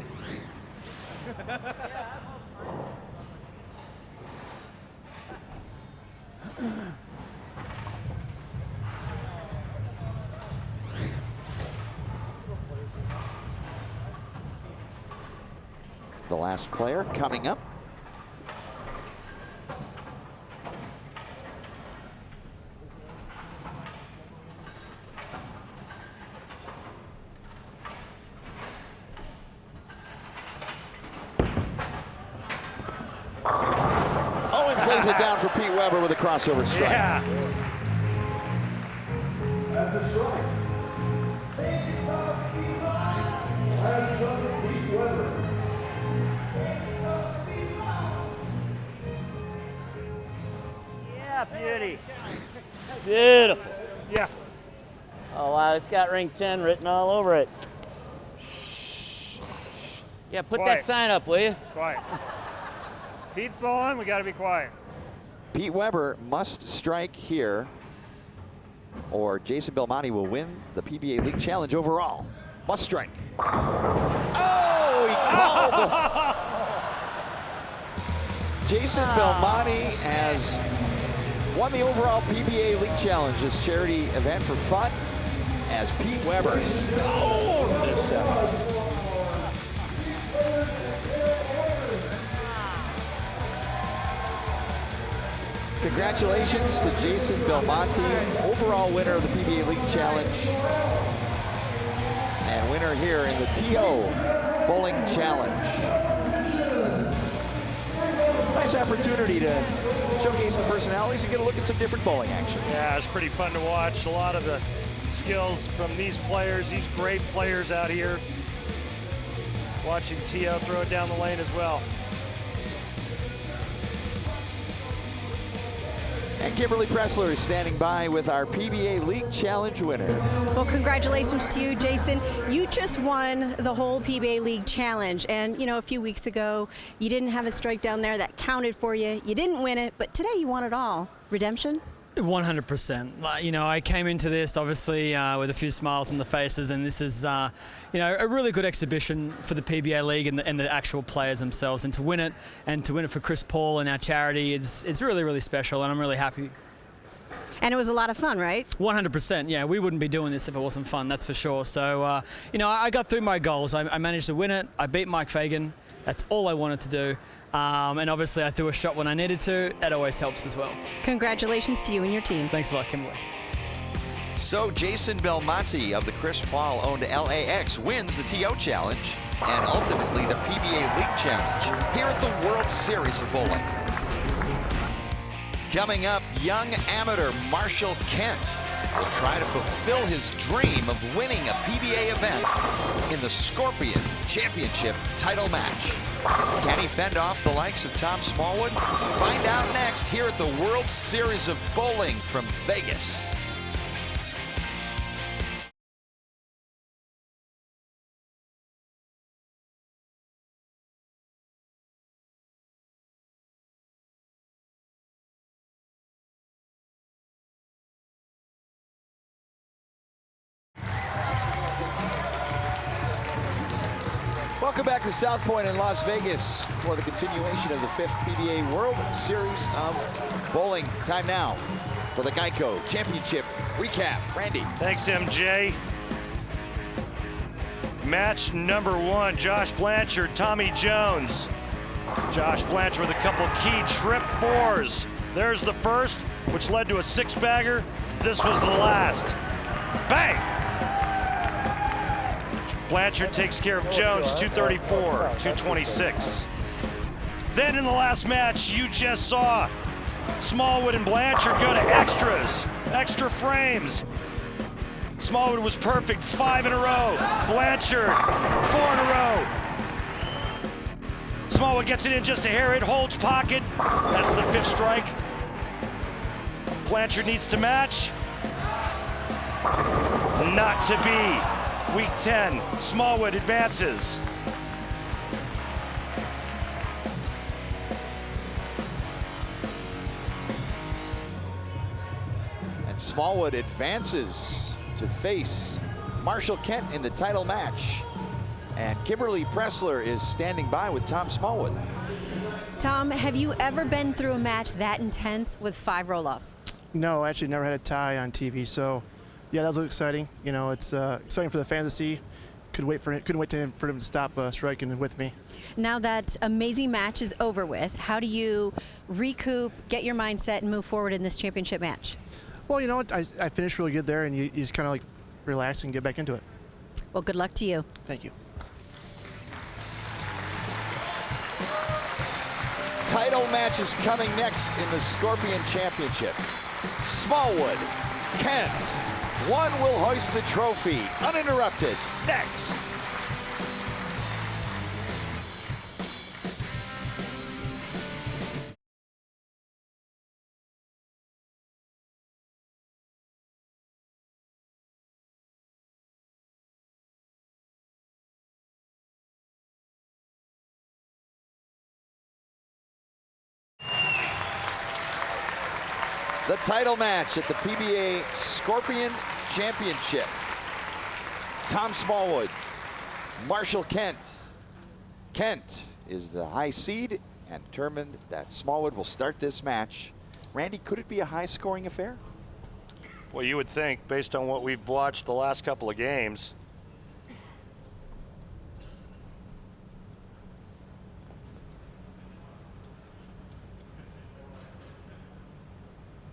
The last player coming up. Owens lays it down for Pete Weber with a crossover strike. Yeah. That's a strike. Last strike, Pete Weber. Yeah, beauty. Beautiful. Yeah. Oh, wow, it's got ring 10 written all over it. Yeah, put Quiet. that sign up, will you? Quiet. Pete's bowling, we gotta be quiet. Pete Weber must strike here, or Jason Belmonte will win the PBA League Challenge overall. Must strike. Oh, he called. Jason Belmonte has won the overall PBA League Challenge, this charity event for fun, as Pete Weber stoned this seven. Congratulations to Jason Belmonte, overall winner of the PBA League Challenge, and winner here in the TO Bowling Challenge. Nice opportunity to showcase the personalities and get a look at some different bowling action. Yeah, it's pretty fun to watch. A lot of the skills from these players, these great players out here. Watching T.O. throw it down the lane as well. And Kimberly Pressler is standing by with our PBA League Challenge winner. Well, congratulations to you, Jason. You just won the whole PBA League Challenge. And, you know, a few weeks ago, you didn't have a strike down there that counted for you. You didn't win it, but today you won it all. Redemption? 100%. You know, I came into this obviously with a few smiles on the faces, and this is, you know, a really good exhibition for the PBA League and the actual players themselves. And to win it for Chris Paul and our charity, it's really, really special, and I'm really happy. And it was a lot of fun, right? 100%. Yeah, we wouldn't be doing this if it wasn't fun, that's for sure. So, you know, I got through my goals. I managed to win it. I beat Mike Fagan. That's all I wanted to do. And obviously I threw a shot when I needed to. That always helps as well. Congratulations to you and your team. Thanks a lot, Kimberly. So Jason Belmonte of the Chris Paul-owned LAX wins the TO Challenge and ultimately the PBA League Challenge here at the World Series of Bowling. Coming up, young amateur Marshall Kent will try to fulfill his dream of winning a PBA event in the Scorpion Championship title match. Can he fend off the likes of Tom Smallwood? Find out next here at the World Series of Bowling from Vegas. Welcome back to South Point in Las Vegas for the continuation of the 5th PBA World Series of Bowling. Time now for the Geico Championship recap. Randy. Thanks, MJ. Match number 1, Josh Blanchard, Tommy Jones. Josh Blanchard with a couple key trip 4s. There's the first, which led to a 6-bagger. this was the last. Bang! Blanchard takes care of Jones, 234, 226. Then in the last match, you just saw Smallwood and Blanchard go to extras, extra frames. Smallwood was perfect, 5 in a row. Blanchard, 4 in a row. Smallwood gets it in just a hair, it holds pocket. That's the 5th strike. Blanchard needs to match. Not to be. Week 10, Smallwood advances. And Smallwood advances to face Marshall Kent in the title match. And Kimberly Pressler is standing by with Tom Smallwood. Tom, have you ever been through a match that intense with 5 roll-offs? No, I actually never had a tie on TV, so yeah, that was exciting. You know, it's exciting for the fans to see. Couldn't wait for him to stop striking with me. Now that amazing match is over with, how do you recoup, get your mindset, and move forward in this championship match? Well, you know what, I finished really good there, and you just kind of like relax and get back into it. Well, good luck to you. Thank you. Title match is coming next in the Scorpion Championship. Smallwood, Kent. One will hoist the trophy uninterrupted. Next. The title match at the PBA Scorpion Championship. Tom Smallwood, Marshall Kent. Kent is the high seed and determined that Smallwood will start this match. Randy, could it be a high-scoring affair? Well, you would think, based on what we've watched the last couple of games.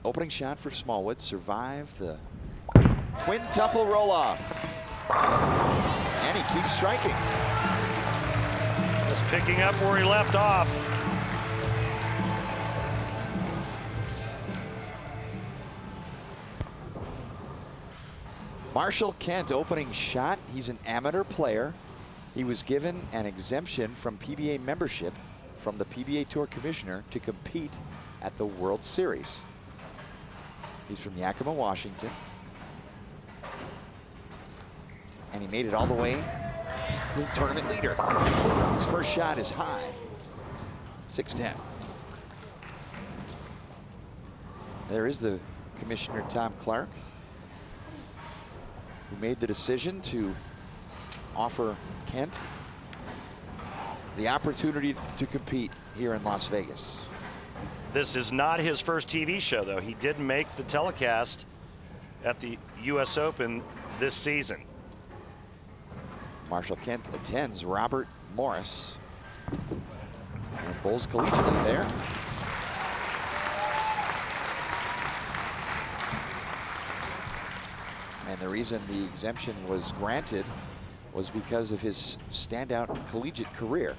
Opening shot for Smallwood, survived the quintuple roll-off. And he keeps striking. Just picking up where he left off. Marshall Kent opening shot. He's an amateur player. He was given an exemption from PBA membership from the PBA Tour Commissioner to compete at the World Series. He's from Yakima, Washington. And he made it all the way to the tournament leader. His first shot is high, 6'10". There is the Commissioner, Tom Clark, who made the decision to offer Kent the opportunity to compete here in Las Vegas. This is not his first TV show, though. He did make the telecast at the US Open this season. Marshall Kent attends Robert Morris and bowls collegiately there. And the reason the exemption was granted was because of his standout collegiate career.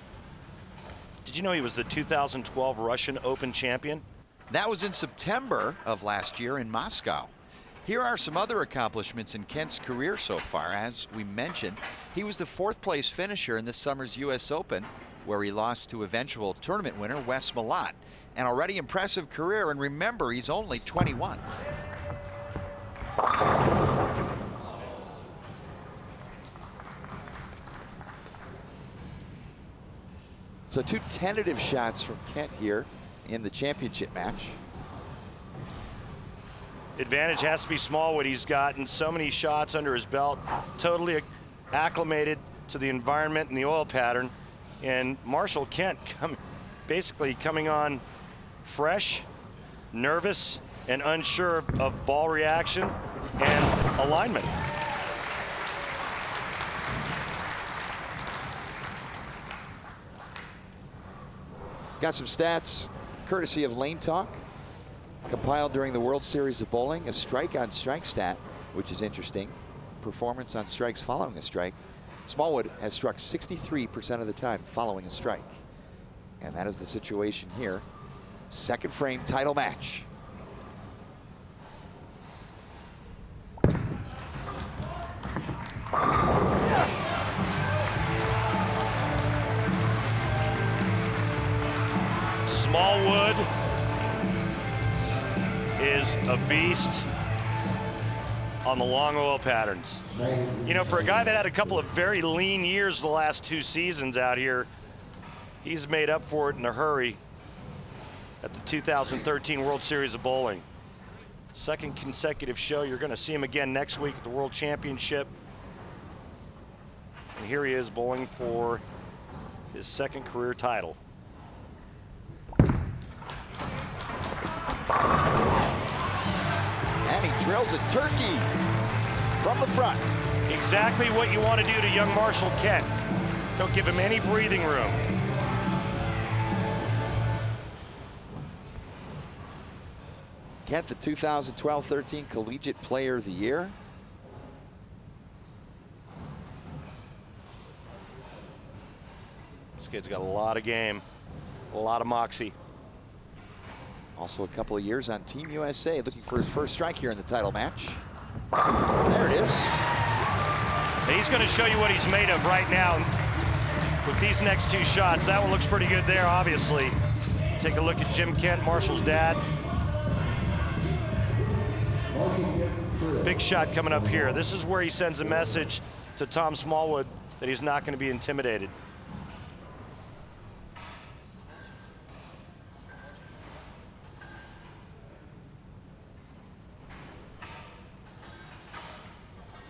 Did you know he was the 2012 Russian Open champion? That was in September of last year in Moscow. Here are some other accomplishments in Kent's career so far. As we mentioned, he was the 4th place finisher in this summer's US Open, where he lost to eventual tournament winner Wes Malott. An already impressive career, and remember, he's only 21. So 2 tentative shots from Kent here in the championship match. Advantage has to be Smallwood. He's gotten so many shots under his belt, totally acclimated to the environment and the oil pattern. And Marshall Kent basically coming on fresh, nervous, and unsure of ball reaction and alignment. Got some stats courtesy of Lane Talk. Compiled during the World Series of Bowling, a strike-on-strike stat, which is interesting. Performance on strikes following a strike. Smallwood has struck 63% of the time following a strike. And that is the situation here. Second frame title match. Smallwood is a beast on the long oil patterns. You know, for a guy that had a couple of very lean years the last 2 seasons out here, he's made up for it in a hurry at the 2013 World Series of Bowling. Second consecutive show. You're going to see him again next week at the World Championship. And here he is bowling for his second career title. And he drills a turkey from the front. Exactly what you want to do to young Marshall Kent. Don't give him any breathing room. Kent, the 2012-13 Collegiate Player of the Year. This kid's got a lot of game, a lot of moxie. Also a couple of years on Team USA, looking for his first strike here in the title match. There it is. And he's going to show you what he's made of right now with these next 2 shots. That one looks pretty good there, obviously. Take a look at Jim Kent, Marshall's dad. Big shot coming up here. This is where he sends a message to Tom Smallwood that he's not going to be intimidated.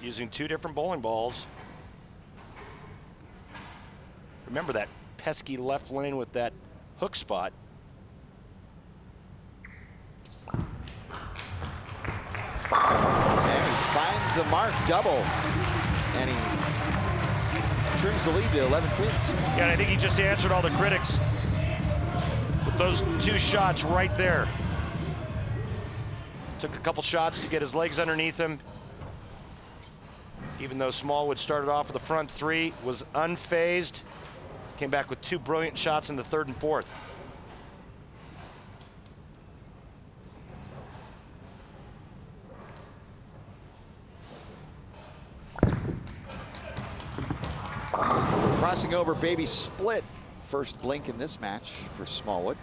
Using 2 different bowling balls. Remember that pesky left lane with that hook spot. And he finds the mark double. And he trims the lead to 11 pins. Yeah, and I think he just answered all the critics with those 2 shots right there. Took a couple shots to get his legs underneath him. Even though Smallwood started off with the front 3, was unfazed. Came back with 2 brilliant shots in the 3rd and 4th. Crossing over baby split. First blink in this match for Smallwood.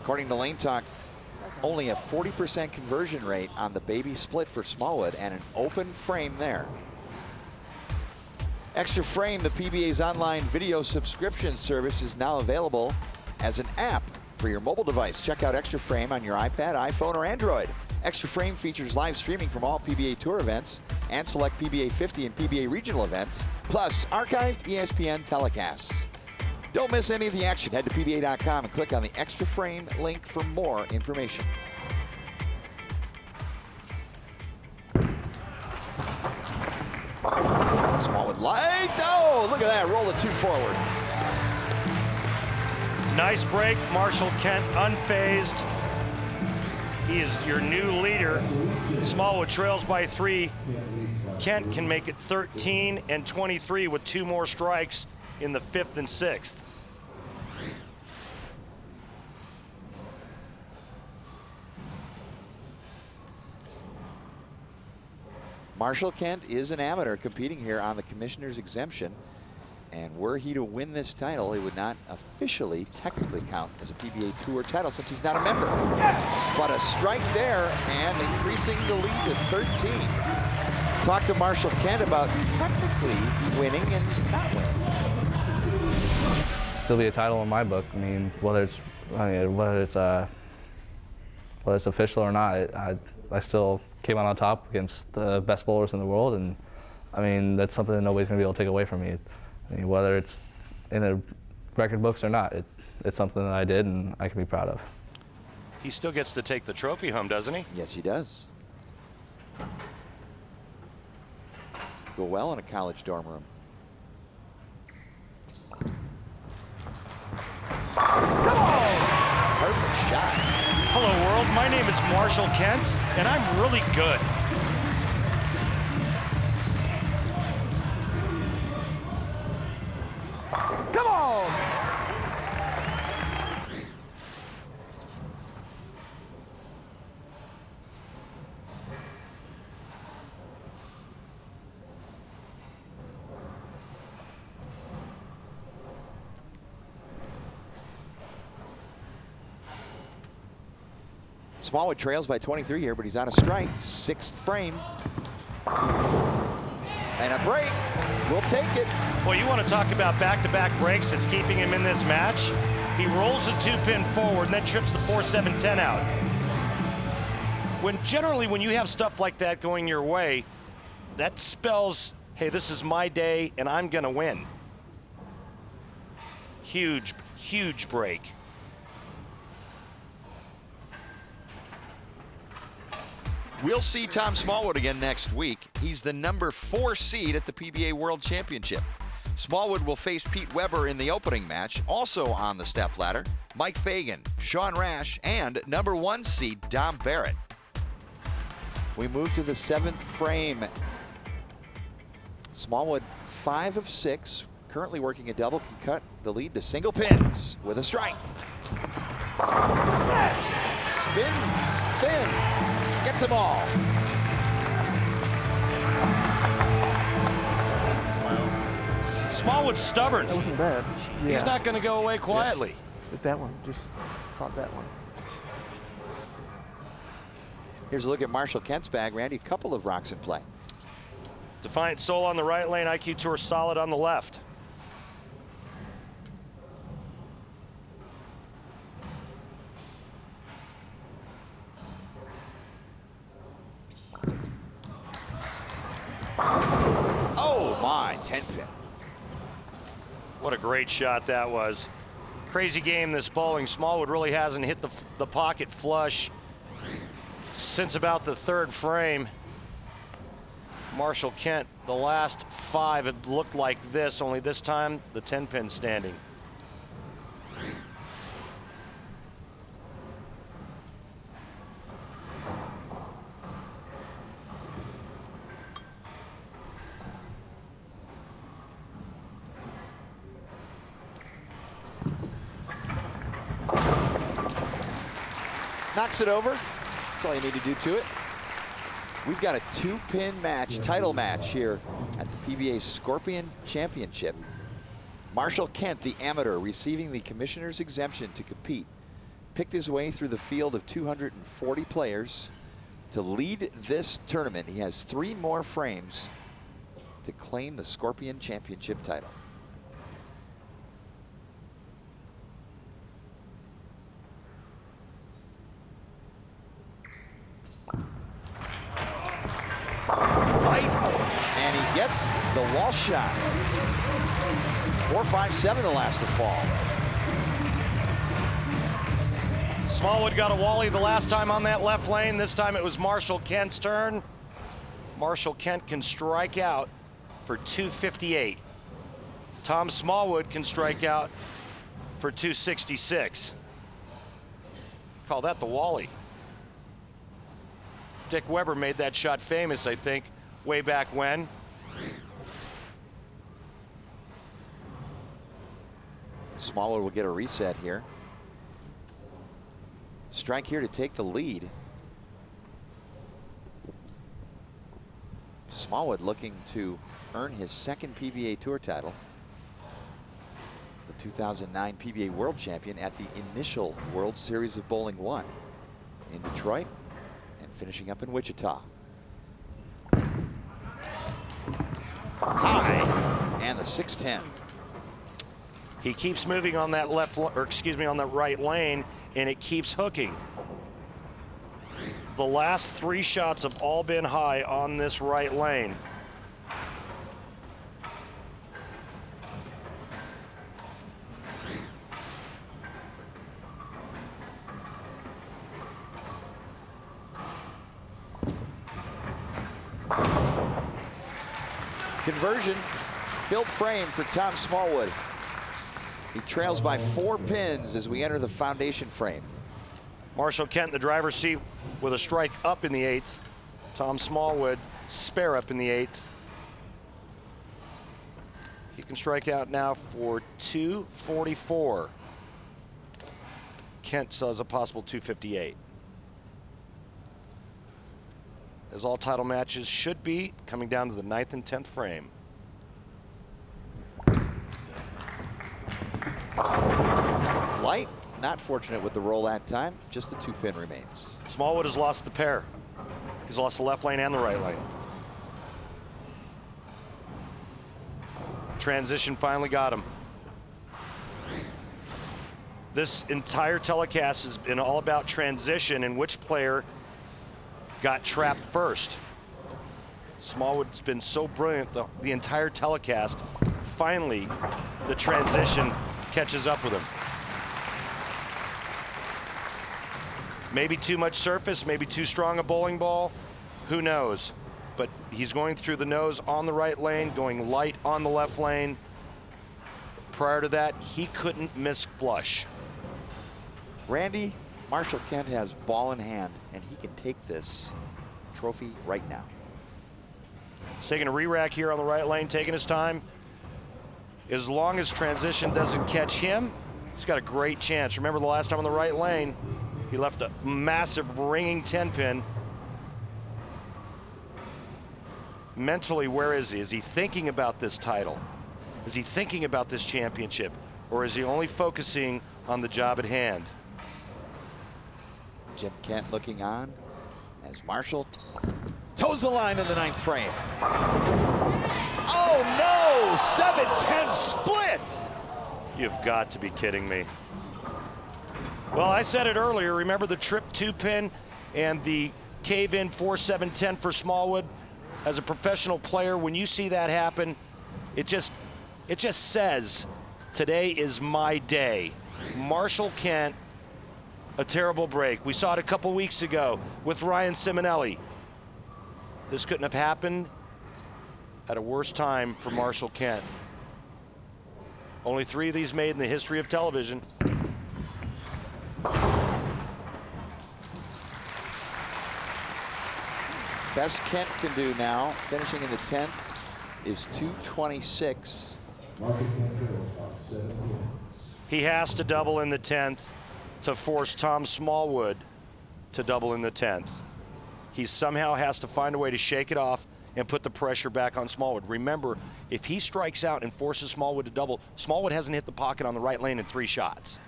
According to Lane Talk, only a 40% conversion rate on the baby split for Smallwood and an open frame there. Extra Frame, the PBA's online video subscription service, is now available as an app for your mobile device. Check out Extra Frame on your iPad, iPhone, or Android. Extra Frame features live streaming from all PBA Tour events and select PBA 50 and PBA regional events, plus archived ESPN telecasts. Don't miss any of the action. Head to PBA.com and click on the Extra Frame link for more information. Smallwood light. Oh, look at that. Roll the 2 forward. Nice break. Marshall Kent unfazed. He is your new leader. Smallwood trails by 3. Kent can make it 13 and 23 with 2 more strikes in the 5th and 6th. Marshall Kent is an amateur competing here on the commissioner's exemption. And were he to win this title, it would not officially, technically count as a PBA Tour title since he's not a member. But a strike there and increasing the lead to 13. Talk to Marshall Kent about technically winning and not winning. Still be a title in my book. I mean, whether it's official or not, I still came out on top against the best bowlers in the world, and I mean, that's something that nobody's going to be able to take away from me. I mean, whether it's in the record books or not, it's something that I did and I can be proud of. He still gets to take the trophy home, doesn't he? Yes, he does. Go well in a college dorm room. Come on! Perfect shot. Hello, world. My name is Marshall Kent, and I'm really good. Come on! Smallwood trails by 23 here, but he's on a strike. 6th frame. And a break. We'll take it. Well, you want to talk about back-to-back breaks that's keeping him in this match? He rolls the 2-pin forward and then trips the 4-7-10 out. Generally, when you have stuff like that going your way, that spells, hey, this is my day and I'm going to win. Huge, huge break. We'll see Tom Smallwood again next week. He's the number 4 seed at the PBA World Championship. Smallwood will face Pete Weber in the opening match. Also on the stepladder, Mike Fagan, Sean Rash, and number 1 seed Dom Barrett. We move to the 7th frame. Smallwood 5 of 6, currently working a double, can cut the lead to single pins with a strike. Spins thin, gets them all. Smallwood's stubborn. That wasn't bad. Yeah. He's not going to go away quietly. Yeah. But that one, just caught that one. Here's a look at Marshall Kent's bag, Randy. A couple of rocks in play. Defiant Soul on the right lane, IQ Tour solid on the left. Oh my, 10-pin. What a great shot that was. Crazy game this bowling. Smallwood really hasn't hit the pocket flush since about the 3rd frame. Marshall Kent, the last 5 had looked like this, only this time the 10-pin standing. Knocks it over. That's all you need to do to it. We've got a 2-pin match, title match here at the PBA Scorpion Championship. Marshall Kent, the amateur, receiving the commissioner's exemption to compete, picked his way through the field of 240 players to lead this tournament. He has 3 more frames to claim the Scorpion Championship title. And he gets the wall shot. 4-5-7 the last to fall. Smallwood got a wally the last time on that left lane. This time it was Marshall Kent's turn. Marshall Kent can strike out for 258. Tom Smallwood can strike out for 266. Call that the wally. Dick Weber made that shot famous, I think, way back when. Smallwood will get a reset here. Strike here to take the lead. Smallwood looking to earn his 2nd PBA Tour title. The 2009 PBA World Champion at the initial World Series of Bowling 1 in Detroit and finishing up in Wichita. High, and the 6-10. He keeps moving on that on that right lane, and it keeps hooking. The last 3 shots have all been high on this right lane. Conversion, filled frame for Tom Smallwood. He trails by 4 pins as we enter the foundation frame. Marshall Kent in the driver's seat with a strike up in the 8th. Tom Smallwood spare up in the 8th. He can strike out now for 244. Kent still has a possible 258. As all title matches should be, coming down to the 9th and 10th frame. Light, not fortunate with the roll that time. Just the 2-pin remains. Smallwood has lost the pair. He's lost the left lane and the right lane. Transition finally got him. This entire telecast has been all about transition and which player got trapped first. Smallwood's been so brilliant the entire telecast. Finally, the transition catches up with him. Maybe too much surface, maybe too strong a bowling ball, who knows? But he's going through the nose on the right lane, going light on the left lane. Prior to that, he couldn't miss flush. Randy, Marshall Kent has ball in hand, and he can take this trophy right now. He's taking a re-rack here on the right lane, taking his time. As long as transition doesn't catch him, he's got a great chance. Remember the last time on the right lane, he left a massive ringing 10-pin. Mentally, where is he? Is he thinking about this title? Is he thinking about this championship? Or is he only focusing on the job at hand? Jim Kent looking on as Marshall toes the line in the 9th frame. Oh no, 7-10 split. You've got to be kidding me. Well, I said it earlier. Remember the trip 2-pin and the cave-in 4-7-10 for Smallwood? As a professional player, when you see that happen, it just says, today is my day. Marshall Kent, a terrible break. We saw it a couple weeks ago with Ryan Simonelli. This couldn't have happened at a worse time for Marshall Kent. Only 3 of these made in the history of television. Best Kent can do now, finishing in the 10th, is 226. He has to double in the 10th to force Tom Smallwood to double in the 10th. He somehow has to find a way to shake it off and put the pressure back on Smallwood. Remember, if he strikes out and forces Smallwood to double, Smallwood hasn't hit the pocket on the right lane in 3 shots.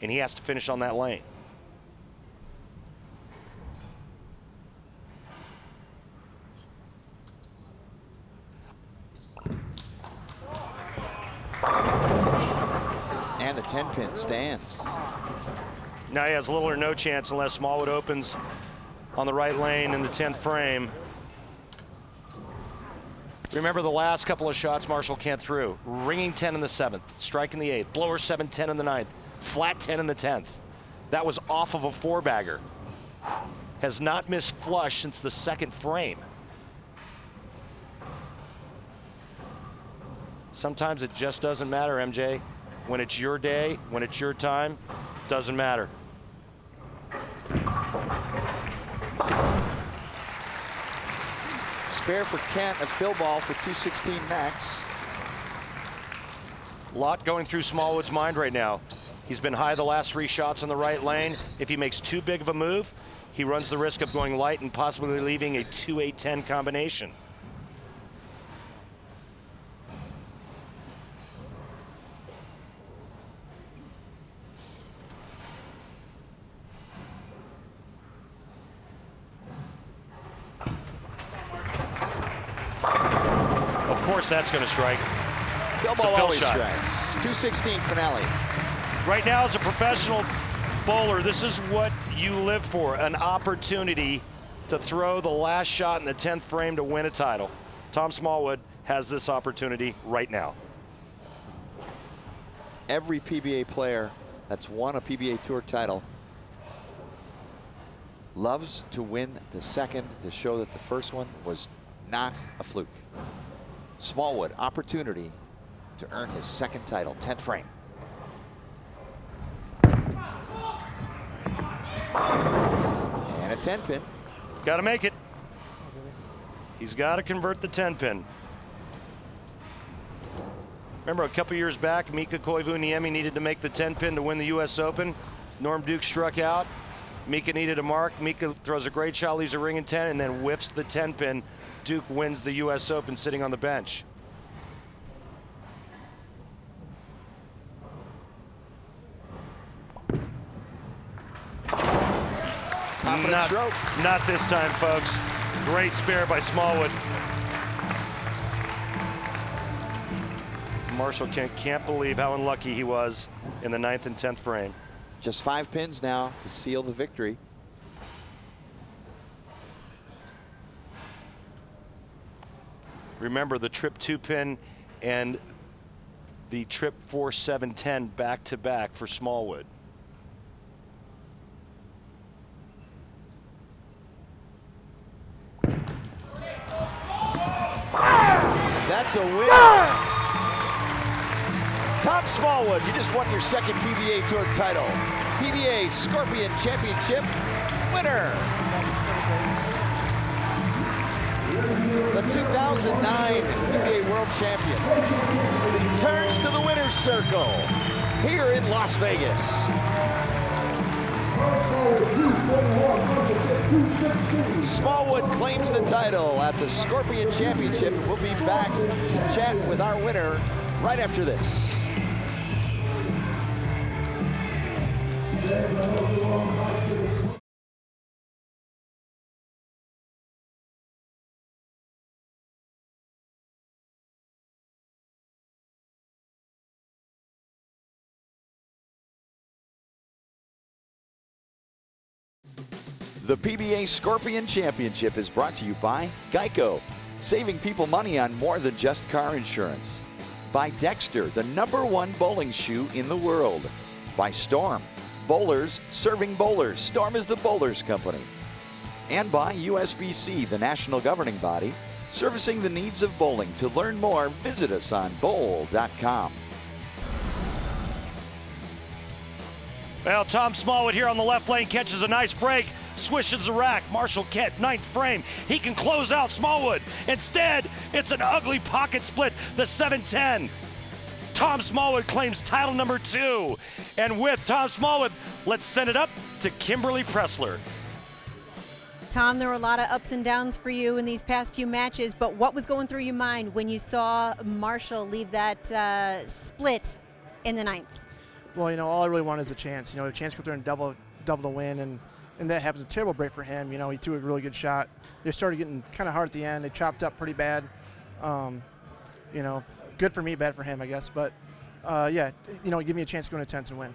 And he has to finish on that lane. And the 10-pin stands. Now he has little or no chance unless Smallwood opens on the right lane in the 10th frame. Remember the last couple of shots Marshall Kent threw. Ringing 10 in the 7th, striking the 8th, blower 7-10 in the 9th, flat 10 in the 10th. That was off of a 4-bagger. Has not missed flush since the 2nd frame. Sometimes it just doesn't matter, MJ. When it's your day, when it's your time, doesn't matter. Spare for Kent, a fill ball for 216 max. A lot going through Smallwood's mind right now. He's been high the last 3 shots on the right lane. If he makes too big of a move, he runs the risk of going light and possibly leaving a 2-8-10 combination. Of course that's going to strike. Fill ball always strikes. 216 finale. Right now, as a professional bowler, this is what you live for, an opportunity to throw the last shot in the 10th frame to win a title. Tom Smallwood has this opportunity right now. Every PBA player that's won a PBA Tour title loves to win the second to show that the first one was not a fluke. Smallwood, opportunity to earn his second title, 10th frame. And a 10 pin. Got to make it. He's got to convert the 10 pin. Remember a couple years back, Mika Koivuniemi needed to make the 10 pin to win the US Open. Norm Duke struck out. Mika needed a mark. Mika throws a great shot, leaves a ring in 10, and then whiffs the 10 pin. Duke wins the US Open sitting on the bench. Confident stroke. Not this time, folks. Great spare by Smallwood. Marshall can't believe how unlucky he was in the 9th and 10th frame. Just 5 pins now to seal the victory. Remember the trip 2 pin and the trip 4-7-10 back-to-back for Smallwood. That's a win. Tom Smallwood, you just won your second PBA Tour title. PBA Scorpion Championship winner. The 2009 PBA World Champion returns to the winner's circle here in Las Vegas. Smallwood claims the title at the Scorpion Championship. We'll be back to chat with our winner right after this. The PBA Scorpion Championship is brought to you by Geico, saving people money on more than just car insurance. By Dexter, the #1 bowling shoe in the world. By Storm, bowlers serving bowlers. Storm is the bowlers company. And by USBC, the national governing body, servicing the needs of bowling. To learn more, visit us on bowl.com. Well, Tom Smallwood here on the left lane catches a nice break, swishes the rack. Marshall Kent, 9th frame. He can close out Smallwood. Instead, it's an ugly pocket split, the 7-10. Tom Smallwood claims title number 2. And with Tom Smallwood, let's send it up to Kimberly Pressler. Tom, there were a lot of ups and downs for you in these past few matches, but what was going through your mind when you saw Marshall leave that split in the 9th? Well, you know, all I really wanted is a chance. You know, a chance to go through and double the win, and that happens. A terrible break for him. You know, he threw a really good shot. They started getting kind of hard at the end. They chopped up pretty bad. You know, good for me, bad for him, I guess. But yeah, you know, give me a chance to go into 10th and win.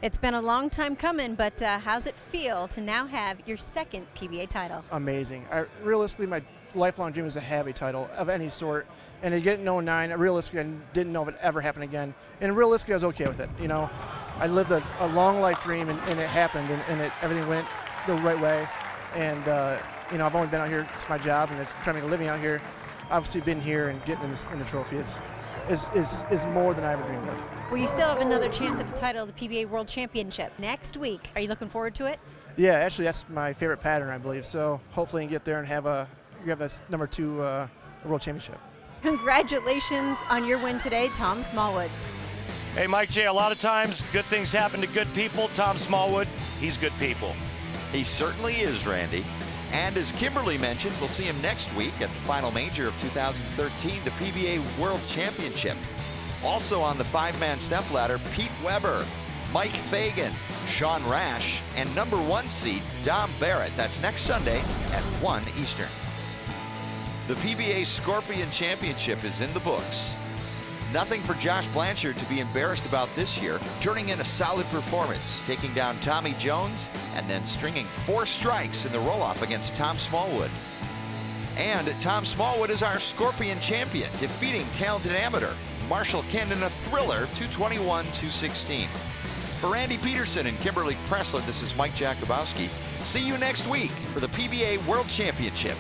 It's been a long time coming, but how's it feel to now have your second PBA title? Amazing. Realistically, my lifelong dream is to have a title of any sort. And to get it in 09, realistically, I didn't know if it ever happened again. And realistically, I was okay with it. You know, I lived a long life dream, and it happened, and everything went the right way. And, you know, I've only been out here, it's my job, and trying to make a living out here. Obviously, being here and getting in the trophy is more than I ever dreamed of. Well, you still have another chance at the title of the PBA World Championship next week. Are you looking forward to it? Yeah, actually, that's my favorite pattern, I believe. So hopefully, I can get there and have this number 2 World Championship. Congratulations on your win today, Tom Smallwood. Hey, Mike J., a lot of times good things happen to good people. Tom Smallwood, he's good people. He certainly is, Randy. And as Kimberly mentioned, we'll see him next week at the final major of 2013, the PBA World Championship. Also on the 5-man stepladder, Pete Weber, Mike Fagan, Sean Rash, and #1 seed Dom Barrett. That's next Sunday at 1 Eastern. The PBA Scorpion Championship is in the books. Nothing for Josh Blanchard to be embarrassed about this year, turning in a solid performance, taking down Tommy Jones and then stringing 4 strikes in the roll-off against Tom Smallwood. And Tom Smallwood is our Scorpion champion, defeating talented amateur Marshall Kent in a thriller, 221-216. For Andy Peterson and Kimberly Pressler, this is Mike Jakubowski. See you next week for the PBA World Championship.